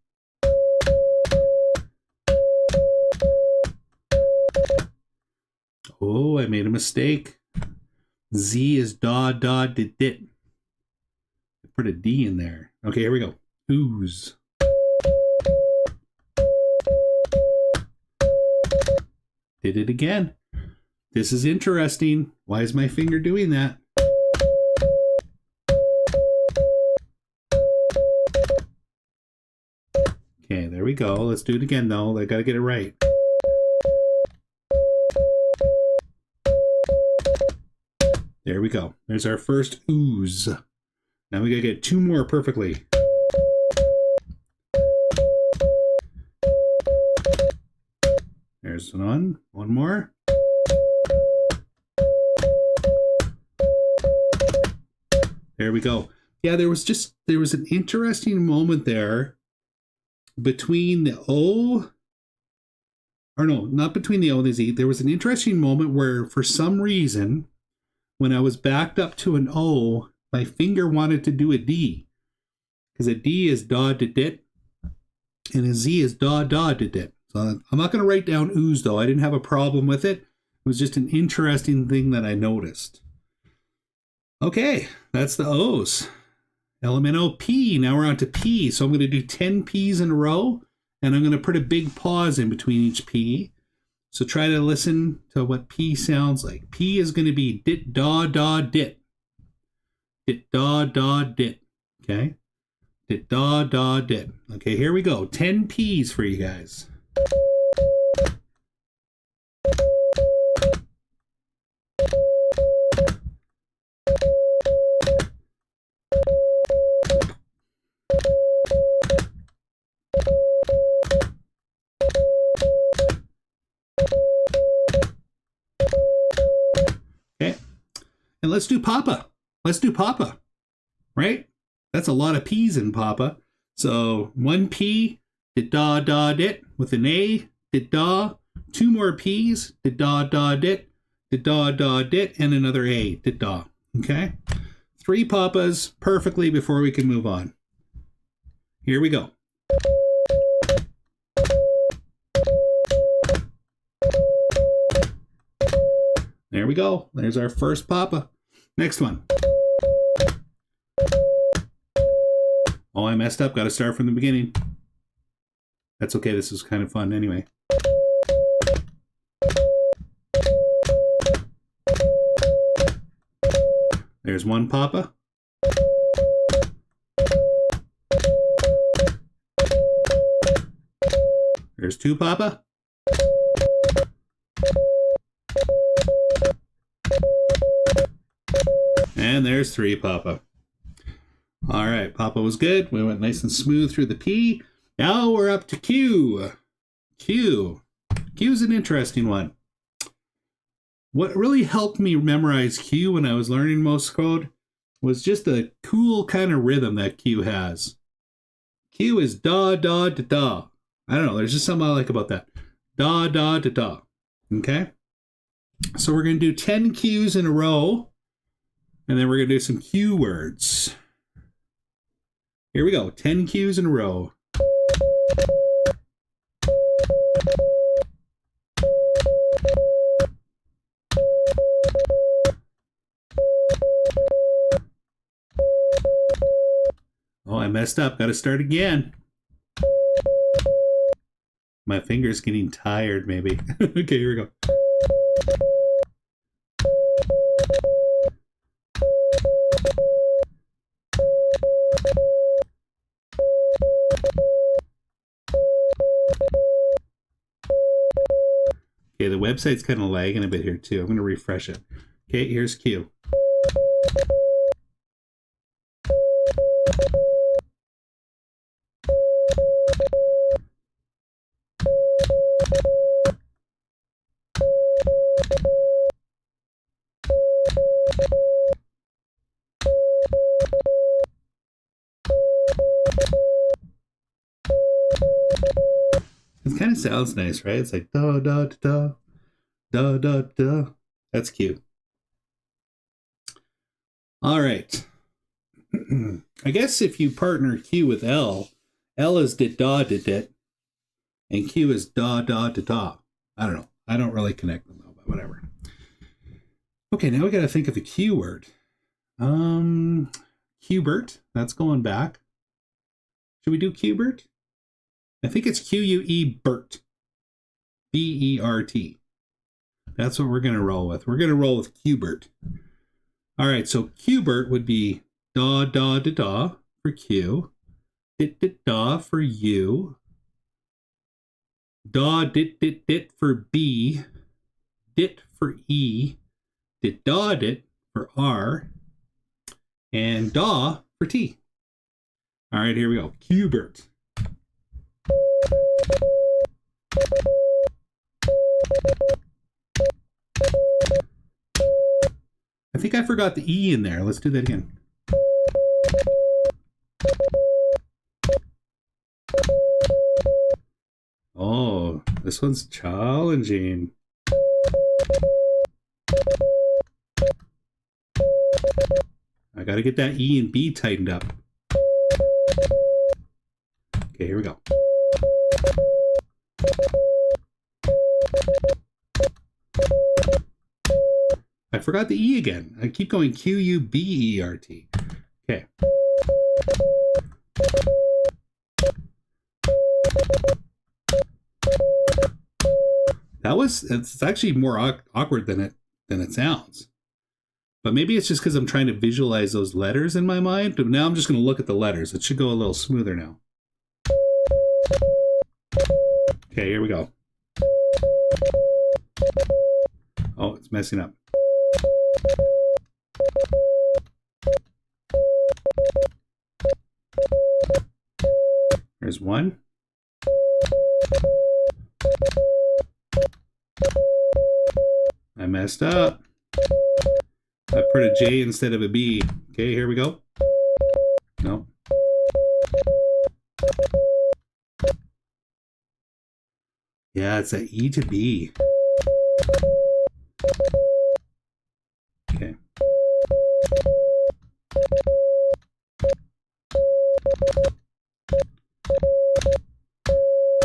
Oh, I made a mistake. Z is da, da, dit, dit. I put a D in there. Okay, here we go. Ooze. Did it again. This is interesting. Why is my finger doing that? Okay, there we go. Let's do it again, though. I got to get it right. There we go. There's our first ooze. Now we got to get 2 more perfectly. There's one more. There we go. Yeah, there was an interesting moment there between the O, or no, not between the O and the Z. There was an interesting moment where, for some reason, when I was backed up to an O, my finger wanted to do a D. Because a D is da, dit, dit, and a Z is da, da, dit, dit. So I'm not going to write down ooze, though. I didn't have a problem with it. It was just an interesting thing that I noticed. Okay, that's the O's. Element O, P. Now we're on to P. So I'm going to do 10 P's in a row, and I'm going to put a big pause in between each P. So try to listen to what P sounds like. P is going to be dit, da, da, dit. Dit, da, da, dit. Okay? Dit, da, da, dit. Okay, here we go. 10 P's for you guys. Okay. And let's do Papa. Let's do Papa. Right? That's a lot of P's in Papa. So 1 P, dit, da, da, dit, with an A, dit, da. 2 more P's, dit, da, da, dit, da, da, dit, and another A, dit, da. Okay? 3 Papas perfectly before we can move on. Here we go. There we go. There's our first Papa. Next one. Oh, I messed up. Got to start from the beginning. That's okay. This is kind of fun anyway. There's 1 Papa. There's 2 Papa. And there's 3 Papa. All right, Papa was good. We went nice and smooth through the P. Now we're up to Q. Q. Q's an interesting one. What really helped me memorize Q when I was learning Morse code was just the cool kind of rhythm that Q has. Q is da, da, da, da. I don't know. There's just something I like about that. Da, da, da, da. Okay? So we're going to do 10 Qs in a row, and then we're going to do some Q words. Here we go, 10 Qs in a row. Oh, I messed up. Got to start again. My finger's getting tired, maybe. Okay, here we go. Okay, the website's kind of lagging a bit here, too. I'm going to refresh it. Okay, here's Q. It kind of sounds nice, right? It's like da da da da da da. That's cute. All right. I guess if you partner Q with L, L is dit da dit dit, and Q is da da da da. I don't know. I don't really connect them though, but whatever. Okay, now we got to think of a Q word. Qbert. That's going back. Should we do Qbert? I think it's Q-U-E Bert. B-E-R-T. That's what we're going to roll with. We're going to roll with Qbert. All right, so Qbert would be da da da da for Q, dit dit da for U, da dit dit dit for B, dit for E, dit da dit for R, and da for T. All right, here we go. Qbert. I think I forgot the E in there. Let's do that again. Oh, this one's challenging. I got to get that E and B tightened up. Okay, here we go. I forgot the E again. I keep going Q-U-B-E-R-T. Okay. It's actually more awkward than it sounds. But maybe it's just because I'm trying to visualize those letters in my mind. But now I'm just going to look at the letters. It should go a little smoother now. Okay, here we go. Oh, it's messing up. There's one. I messed up. I put a J instead of a B. Okay, here we go. No. Yeah, it's a E to B. Okay.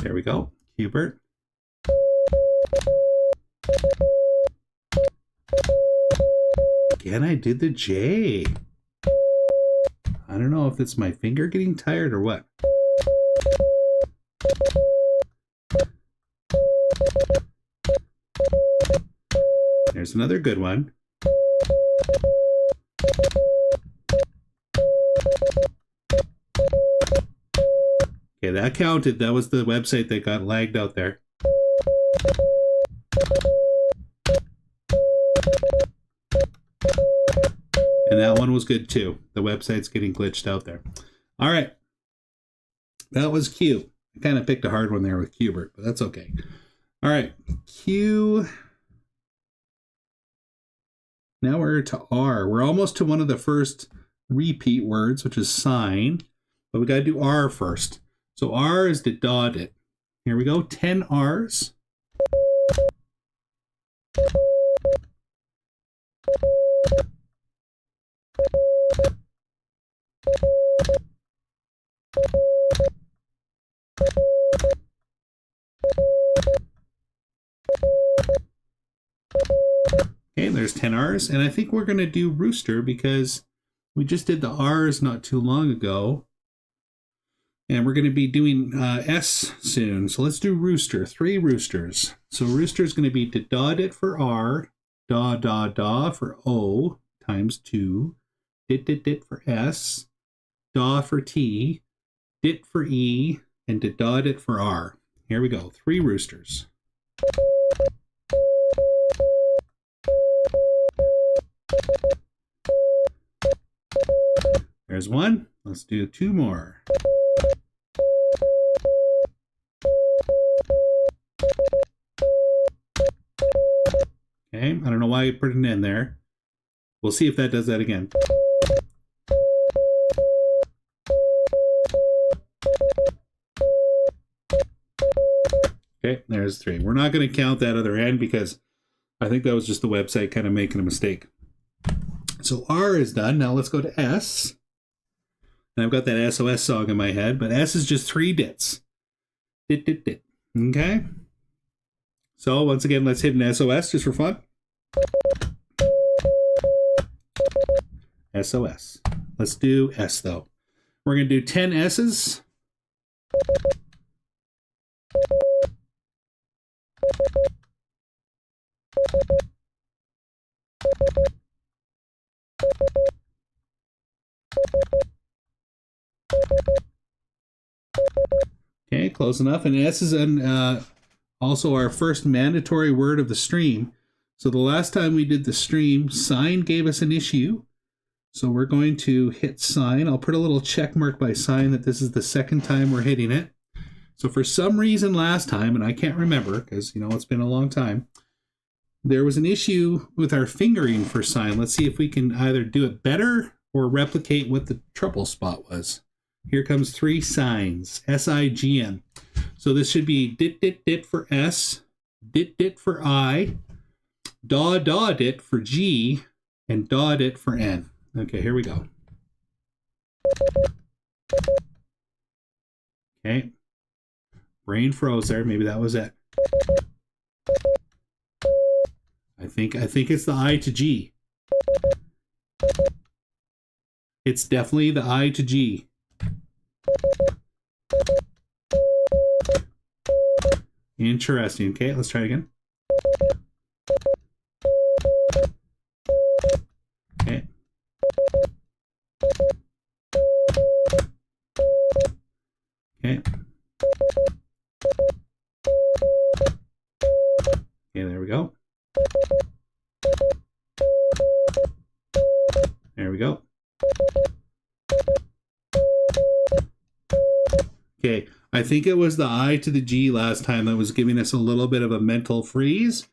There we go. Qbert. Again, I did the J. I don't know if it's my finger getting tired or what. There's another good one. Okay, that counted. That was the website that got lagged out there. And that one was good too. The website's getting glitched out there. All right. That was Q. I kind of picked a hard one there with Qbert, but that's okay. All right. Q. Now we're to R. We're almost to one of the first repeat words, which is sign. But we got to do R first. So R is the dot it. Here we go. 10 R's. Okay, there's 10 R's. And I think we're going to do rooster because we just did the R's not too long ago. And we're going to be doing S soon. So let's do rooster, 3 roosters. So rooster is going to be da-da-dit for R, da-da-da for O times 2, dit-dit-dit for S, da for T, dit for E, and da-da-dit for R. Here we go, 3 roosters. There's 1. Let's do 2 more. Okay, I don't know why I put an N there. We'll see if that does that again. Okay, there's 3. We're not going to count that other N because I think that was just the website kind of making a mistake. So R is done. Now let's go to S. And I've got that SOS song in my head, but S is just 3 dits. Dit, dit, dit. Okay? So once again, let's hit an SOS just for fun. SOS. Let's do S though. We're going to do 10 S's. Okay, close enough. And S is also our first mandatory word of the stream. So the last time we did the stream, sign gave us an issue. So we're going to hit sign. I'll put a little check mark by sign that this is the second time we're hitting it. So for some reason last time, and I can't remember because, you know, it's been a long time, there was an issue with our fingering for sign. Let's see if we can either do it better or replicate what the trouble spot was. Here comes 3 signs, S-I-G-N. So this should be dit, dit, dit for S, dit, dit for I, da, da, dit for G, and da, dit for N. Okay, here we go. Okay. Brain froze there. Maybe that was it. I think it's the I to G. It's definitely the I to G. Interesting. Okay, let's try again. Okay. Okay. Okay, there we go. There we go. Okay, I think it was the I to the G last time that was giving us a little bit of a mental freeze.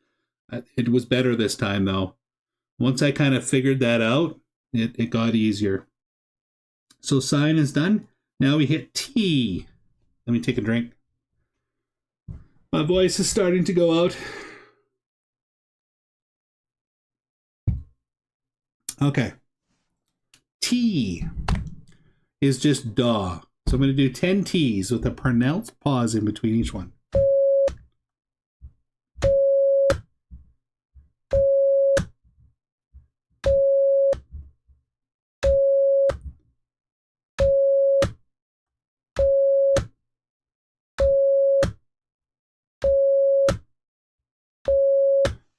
It was better this time, though. Once I kind of figured that out, it got easier. So sign is done. Now we hit T. Let me take a drink. My voice is starting to go out. Okay. T is just da. So I'm going to do 10 T's with a pronounced pause in between each one.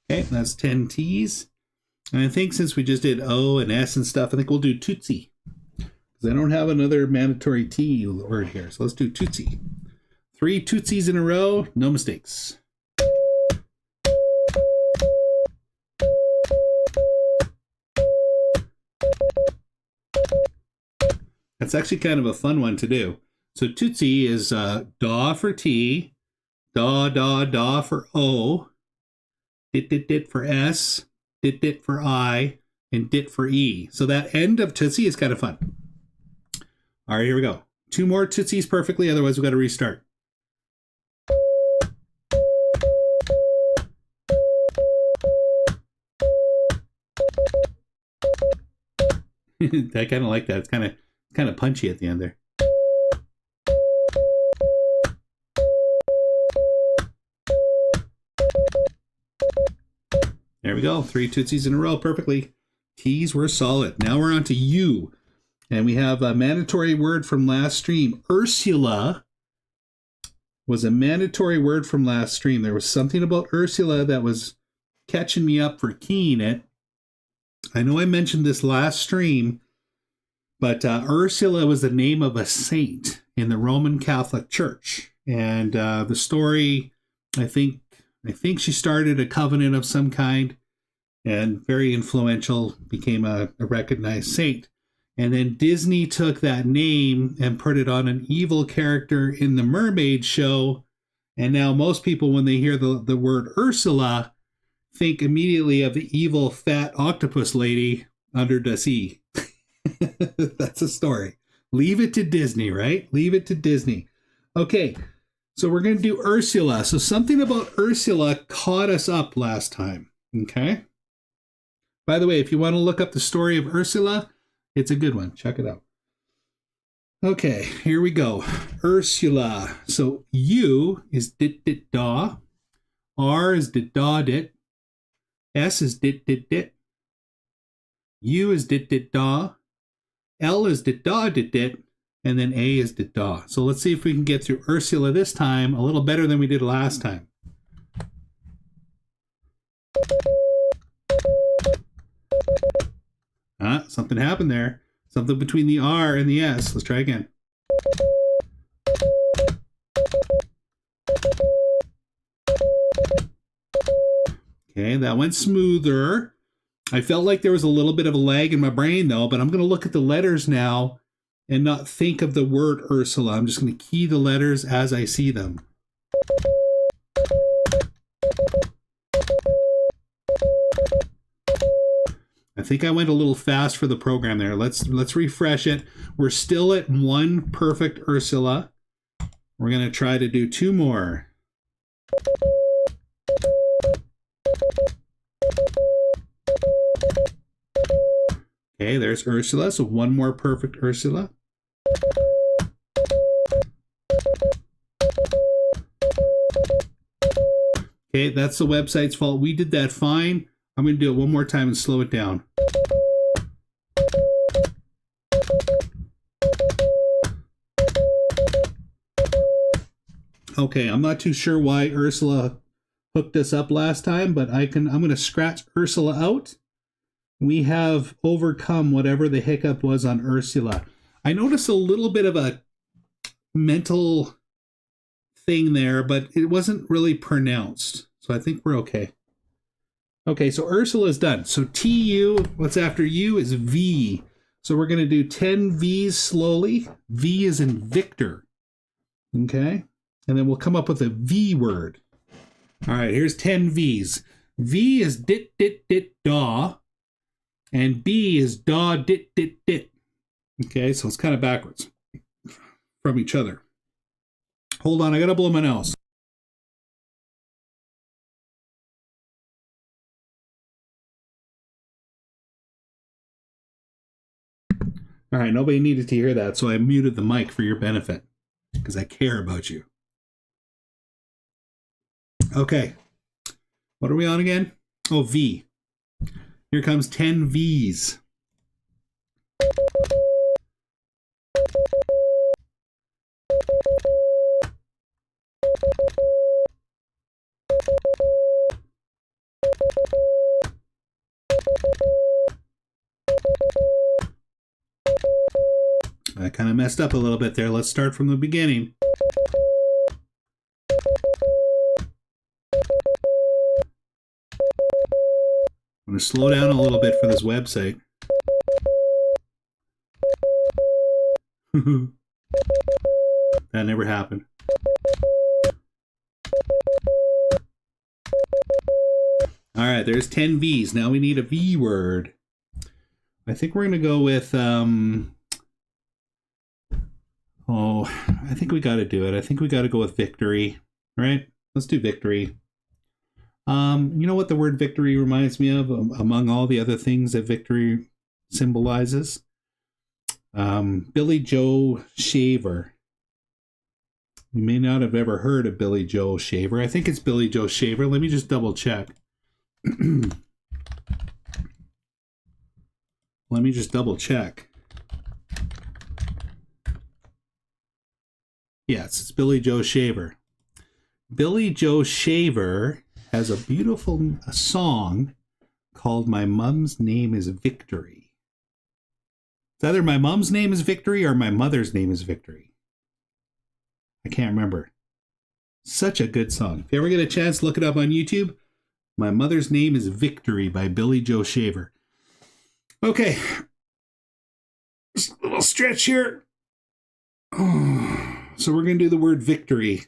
Okay, that's 10 T's. And I think since we just did O and S and stuff, I think we'll do Tootsie. Because I don't have another mandatory T word here. So let's do Tootsie. 3 Tootsies in a row, no mistakes. That's actually kind of a fun one to do. So Tootsie is da for T, da, da, da for O, dit, dit, dit for S, dit, dit for I, and dit for E. So that end of Tootsie is kind of fun. All right, here we go. 2 more Tootsies perfectly, otherwise we've got to restart. I kind of like that. It's kind of punchy at the end there. There we go. 3 Tootsies in a row. Perfectly. T's were solid. Now we're on to U. And we have a mandatory word from last stream. Ursula was a mandatory word from last stream. There was something about Ursula that was catching me up for keying it. I know I mentioned this last stream, but Ursula was the name of a saint in the Roman Catholic Church. And the story, I think she started a covenant of some kind and very influential, became a recognized saint. And then Disney took that name and put it on an evil character in the Mermaid show. And now most people, when they hear the word Ursula, think immediately of the evil fat octopus lady under the sea. That's a story. Leave it to Disney, right? Leave it to Disney. Okay, so we're going to do Ursula. So something about Ursula caught us up last time, okay? By the way, if you want to look up the story of Ursula, it's a good one. Check it out. Okay, here we go. Ursula. So U is dit dit da. R is dit da dit. S is dit dit dit. U is dit dit da. L is dit da dit dit. And then A is dit da. So let's see if we can get through Ursula this time a little better than we did last time. Something happened there. Something between the R and the S. Let's try again. Okay, that went smoother. I felt like there was a little bit of a lag in my brain though, but I'm going to look at the letters now and not think of the word Ursula. I'm just going to key the letters as I see them. I think I went a little fast for the program there. Let's refresh it. We're still at 1 perfect Ursula. We're going to try to do 2 more. Okay, there's Ursula. So 1 more perfect Ursula. Okay, that's the website's fault. We did that fine. I'm going to do it one more time and slow it down. Okay, I'm not too sure why Ursula hooked us up last time, but I'm going to scratch Ursula out. We have overcome whatever the hiccup was on Ursula. I noticed a little bit of a mental thing there, but it wasn't really pronounced. So I think we're okay. Okay, so Ursula is done. So TU, what's after U is V. So we're going to do 10 V's slowly. V is in Victor. Okay? And then we'll come up with a V word. All right, here's 10 V's. V is dit, dit, dit, daw. And B is daw, dit, dit, dit. Okay, so it's kind of backwards from each other. Hold on, I got to blow my nose. All right, nobody needed to hear that, so I muted the mic for your benefit because I care about you. Okay, what are we on again? Oh, V. Here comes 10 V's. I kind of messed up a little bit there. Let's start from the beginning. I'm going to slow down a little bit for this website. That never happened. All right, there's 10 V's. Now we need a V word. I think we're going to go with... I think we got to do it. I think we got to go with victory, right? Let's do victory. You know what the word victory reminds me of, among all the other things that victory symbolizes? Billy Joe Shaver. You may not have ever heard of Billy Joe Shaver. I think it's Billy Joe Shaver. Let me just double check. Let me just double check. Yes, it's Billy Joe Shaver. Billy Joe Shaver has a beautiful song called My Mum's Name is Victory. It's either my mom's name is Victory or my mother's name is Victory. I can't remember. Such a good song. If you ever get a chance, look it up on YouTube. My Mother's Name is Victory by Billy Joe Shaver. Okay. Just a little stretch here. So we're going to do the word victory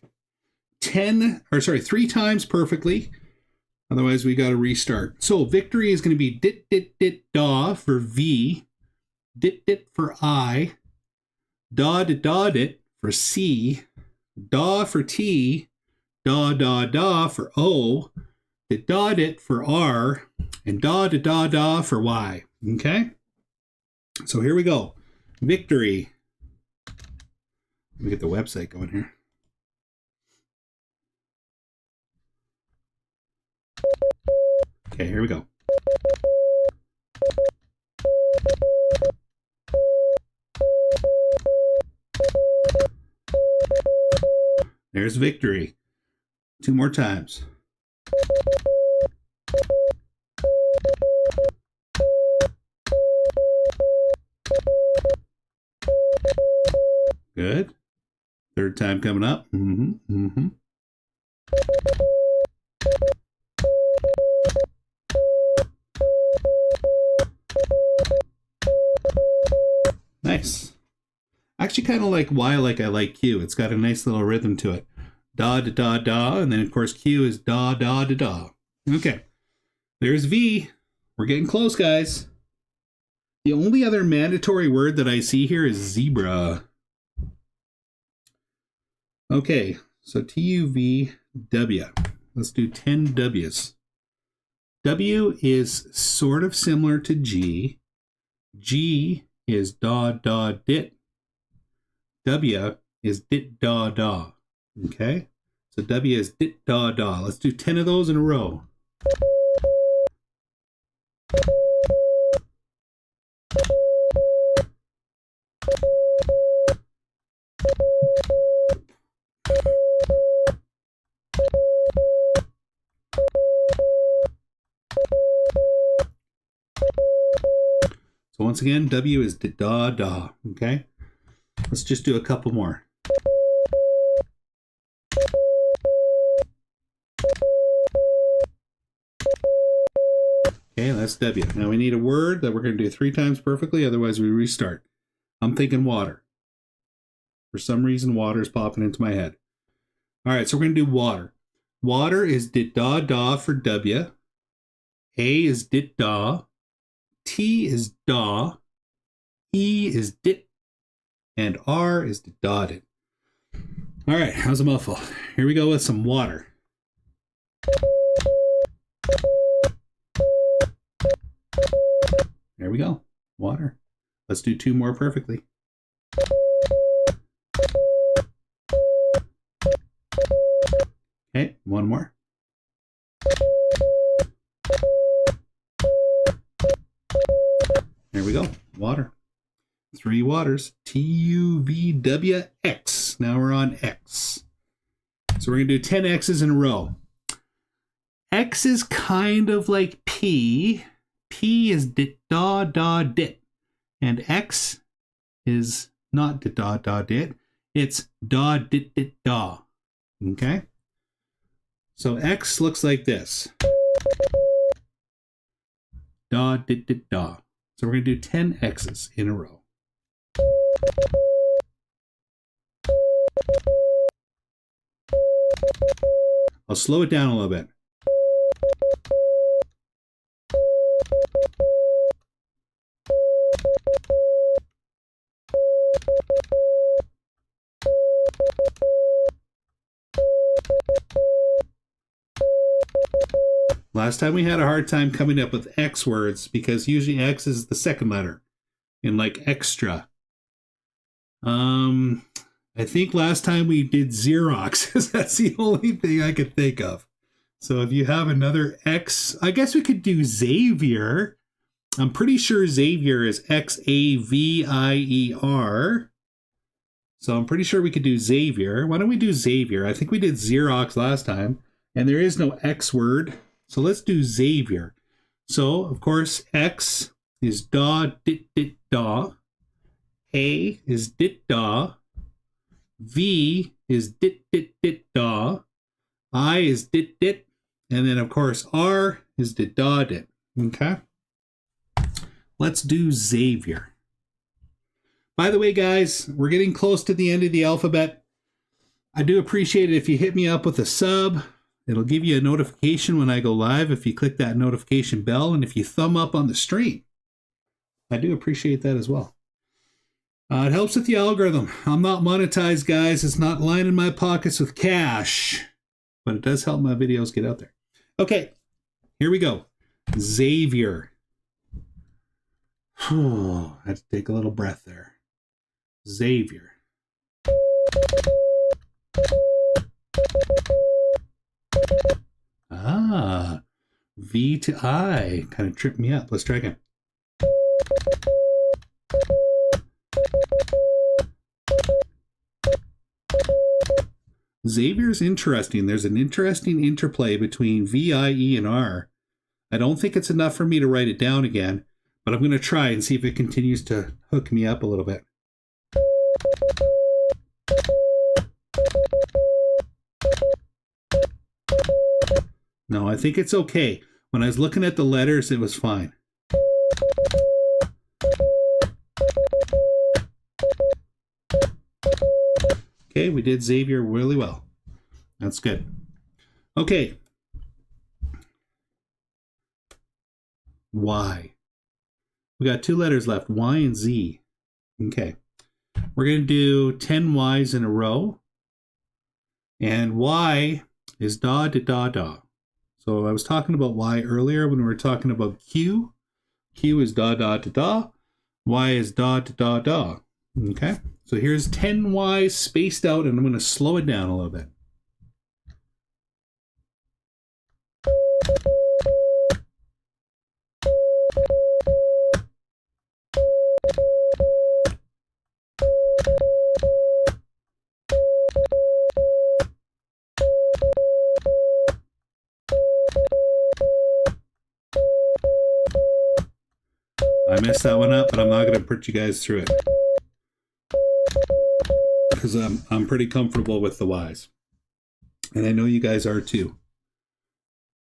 3 times perfectly. Otherwise, we got to restart. So victory is going to be dit, dit, dit, da for V, dit, dit for I, da, dit, da, dit for C, da for T, da, da, da for O, dit, da, dit for R, and da, dit, da, da for Y. Okay? So here we go. Victory. Let me get the website going here. Okay, here we go. There's victory. 2 more times. Good. 3rd time coming up. Nice. I actually kind of like Y like I like Q. It's got a nice little rhythm to it. Da, da, da, da. And then, of course, Q is da, da, da, da. Okay. There's V. We're getting close, guys. The only other mandatory word that I see here is zebra. Okay. So T-U-V-W. Let's do 10 W's. W is sort of similar to G. G is da, da, dit. W is dit, da, da. Okay? So W is dit, da, da. Let's do 10 of those in a row. So once again, W is dit, da, da. Okay? Let's just do a couple more. Okay, that's W. Now we need a word that we're going to do 3 times perfectly, otherwise we restart. I'm thinking water. For some reason, water is popping into my head. All right, so we're going to do water. Water is dit, da, da for W. A is dit, da. T is da. E is dit. And R is dit, da, dit. All right, how's a mouthful? Here we go with some water. There we go. Water. Let's do 2 more perfectly. Okay, 1 more. There we go. Water. 3 waters. T-U-V-W-X. Now we're on X. So we're going to do 10 X's in a row. X is kind of like P. P is dit, da, da, dit. And X is not dit, da, da, dit. It's da, dit, dit, da. Okay? So X looks like this. Da, dit, dit, da. So we're going to do 10 X's in a row. I'll slow it down a little bit. Last time we had a hard time coming up with X words because usually X is the second letter in like extra. I think last time we did Xerox because that's the only thing I could think of. So if you have another X, I guess we could do Xavier. I'm pretty sure Xavier is Xavier. So I'm pretty sure we could do Xavier. Why don't we do Xavier? I think we did Xerox last time, and there is no X word. So let's do Xavier. So, of course, X is da, dit, dit, da. A is dit, da. V is dit, dit, dit, da. I is dit, dit. And then, of course, R is dit, da, dit. Okay? Let's do Xavier. By the way, guys, we're getting close to the end of the alphabet. I do appreciate it if you hit me up with a sub. It'll give you a notification when I go live if you click that notification bell and if you thumb up on the stream. I do appreciate that as well. It helps with the algorithm. I'm not monetized, guys. It's not lining my pockets with cash, but it does help my videos get out there. Okay, here we go. Xavier. I had to take a little breath there. Xavier. Ah, V to I. Kind of tripped me up. Let's try again. Xavier's interesting. There's an interesting interplay between V, I, E, and R. I don't think it's enough for me to write it down again, but I'm going to try and see if it continues to hook me up a little bit. No, I think it's okay. When I was looking at the letters, it was fine. Okay, we did Xavier really well. That's good. Okay. Y. We got 2 letters left, Y and Z. Okay. We're going to do 10 Ys in a row. And Y is da, da, da, da. So I was talking about Y earlier when we were talking about Q. Q is da, da, da, da. Y is da, da, da, da. Okay. So here's 10 Ys spaced out, and I'm going to slow it down a little bit. I messed that one up, but I'm not going to put you guys through it because I'm pretty comfortable with the Ys, and I know you guys are too.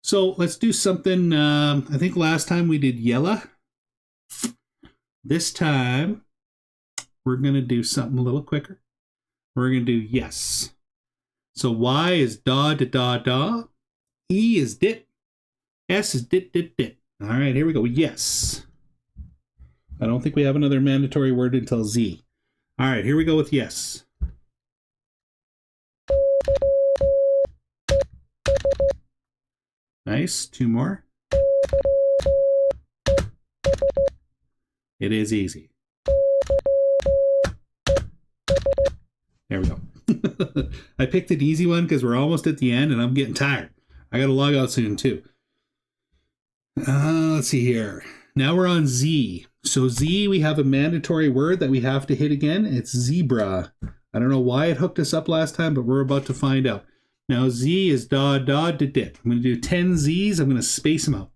So let's do something. I think last time we did yella. This time we're going to do something a little quicker. We're going to do yes. So Y is da, da, da, da. E is dit. S is dit, dit, dit. All right, here we go. Yes. I don't think we have another mandatory word until Z. All right, here we go with yes. Nice. 2 more. It is easy. There we go. I picked an easy one because we're almost at the end and I'm getting tired. I got to log out soon too. Let's see here. Now we're on Z. So Z, we have a mandatory word that we have to hit again. It's zebra. I don't know why it hooked us up last time, but we're about to find out. Now Z is da, da, da, dit. I'm going to do 10 Z's. I'm going to space them out.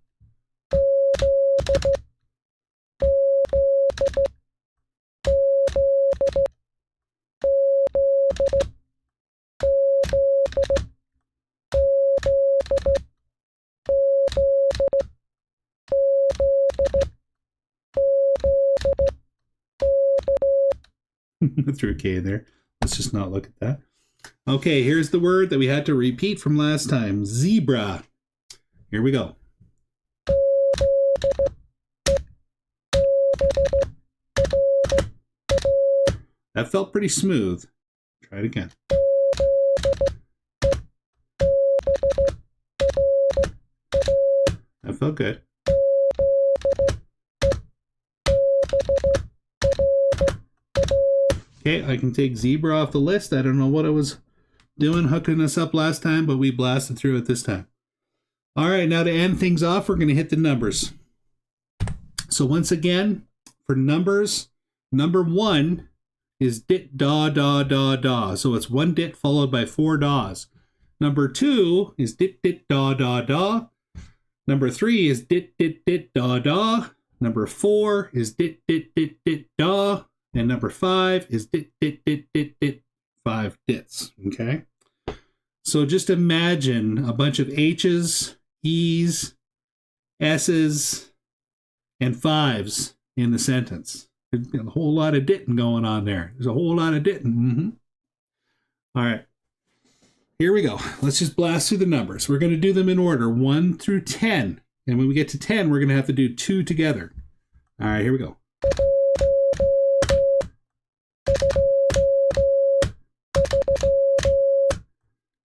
Threw a K in there. Let's just not look at that. Okay, here's the word that we had to repeat from last time. Zebra. Here we go. That felt pretty smooth. Try it again. That felt good. Okay, I can take zebra off the list. I don't know what I was doing hooking us up last time, but we blasted through it this time. All right, now to end things off, we're going to hit the numbers. So once again, for numbers, number 1 is dit, da, da, da, da. So it's 1 dit followed by 4 da's. Number 2 is dit, dit, da, da, da. Number 3 is dit, dit, dit, da, da. Number 4 is dit, dit, dit, dit, da. And number 5 is dit, dit, dit, dit, dit. 5 dits, okay? So just imagine a bunch of H's, E's, S's, and 5's in the sentence. There's a whole lot of ditting going on there. There's a whole lot of ditting. All right. Here we go. Let's just blast through the numbers. We're going to do them in order, 1 through 10. And when we get to 10, we're going to have to do 2 together. All right, here we go.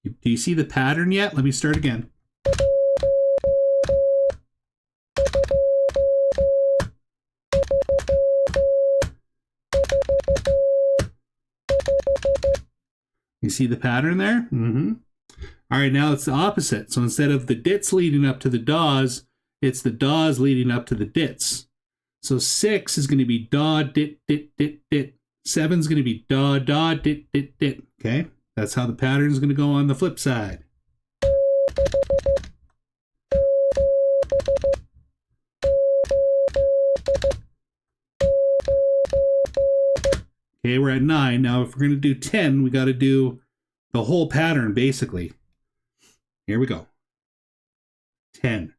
Do you see the pattern yet? Let me start again. You see the pattern there? All right, now it's the opposite. So instead of the dits leading up to the da's, it's the da's leading up to the dits. So 6 is going to be da, dit, dit, dit, dit. 7 is going to be da, da, dit, dit, dit. Okay? That's how the pattern is going to go on the flip side. Okay, we're at 9. Now, if we're going to do 10, we got to do the whole pattern, basically. Here we go. 10.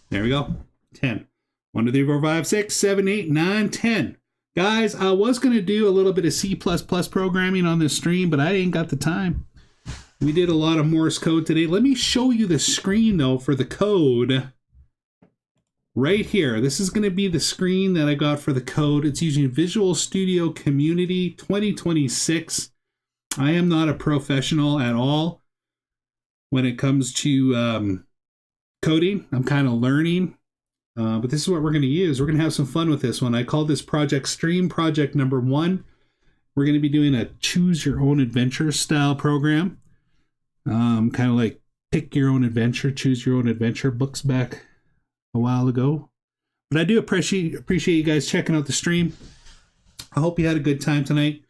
There we go. 10. 1, 2, 3, 4, 5, 6, 7, 8, 9, 10. Guys, I was going to do a little bit of C++ programming on this stream, but I ain't got the time. We did a lot of Morse code today. Let me show you the screen, though, for the code. Right here. This is going to be the screen that I got for the code. It's using Visual Studio Community 2026. I am not a professional at all when it comes to coding. I'm kind of learning. But this is what we're going to use. We're going to have some fun with this one. I call this project Stream Project number 1. We're going to be doing a choose your own adventure style program. Kind of like pick your own adventure, choose your own adventure books back a while ago. But I do appreciate you guys checking out the stream. I hope you had a good time tonight.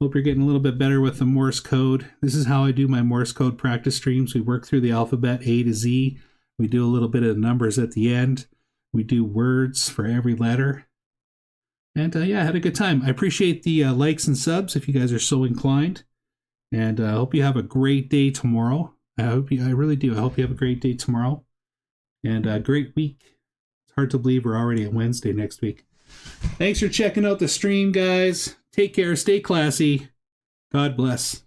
Hope you're getting a little bit better with the Morse code. This is how I do my Morse code practice streams. We work through the alphabet A to Z. We do a little bit of numbers at the end. We do words for every letter. And yeah, I had a good time. I appreciate the likes and subs if you guys are so inclined. And I hope you have a great day tomorrow. I really do. I hope you have a great day tomorrow. And a great week. It's hard to believe we're already on Wednesday next week. Thanks for checking out the stream, guys. Take care. Stay classy. God bless.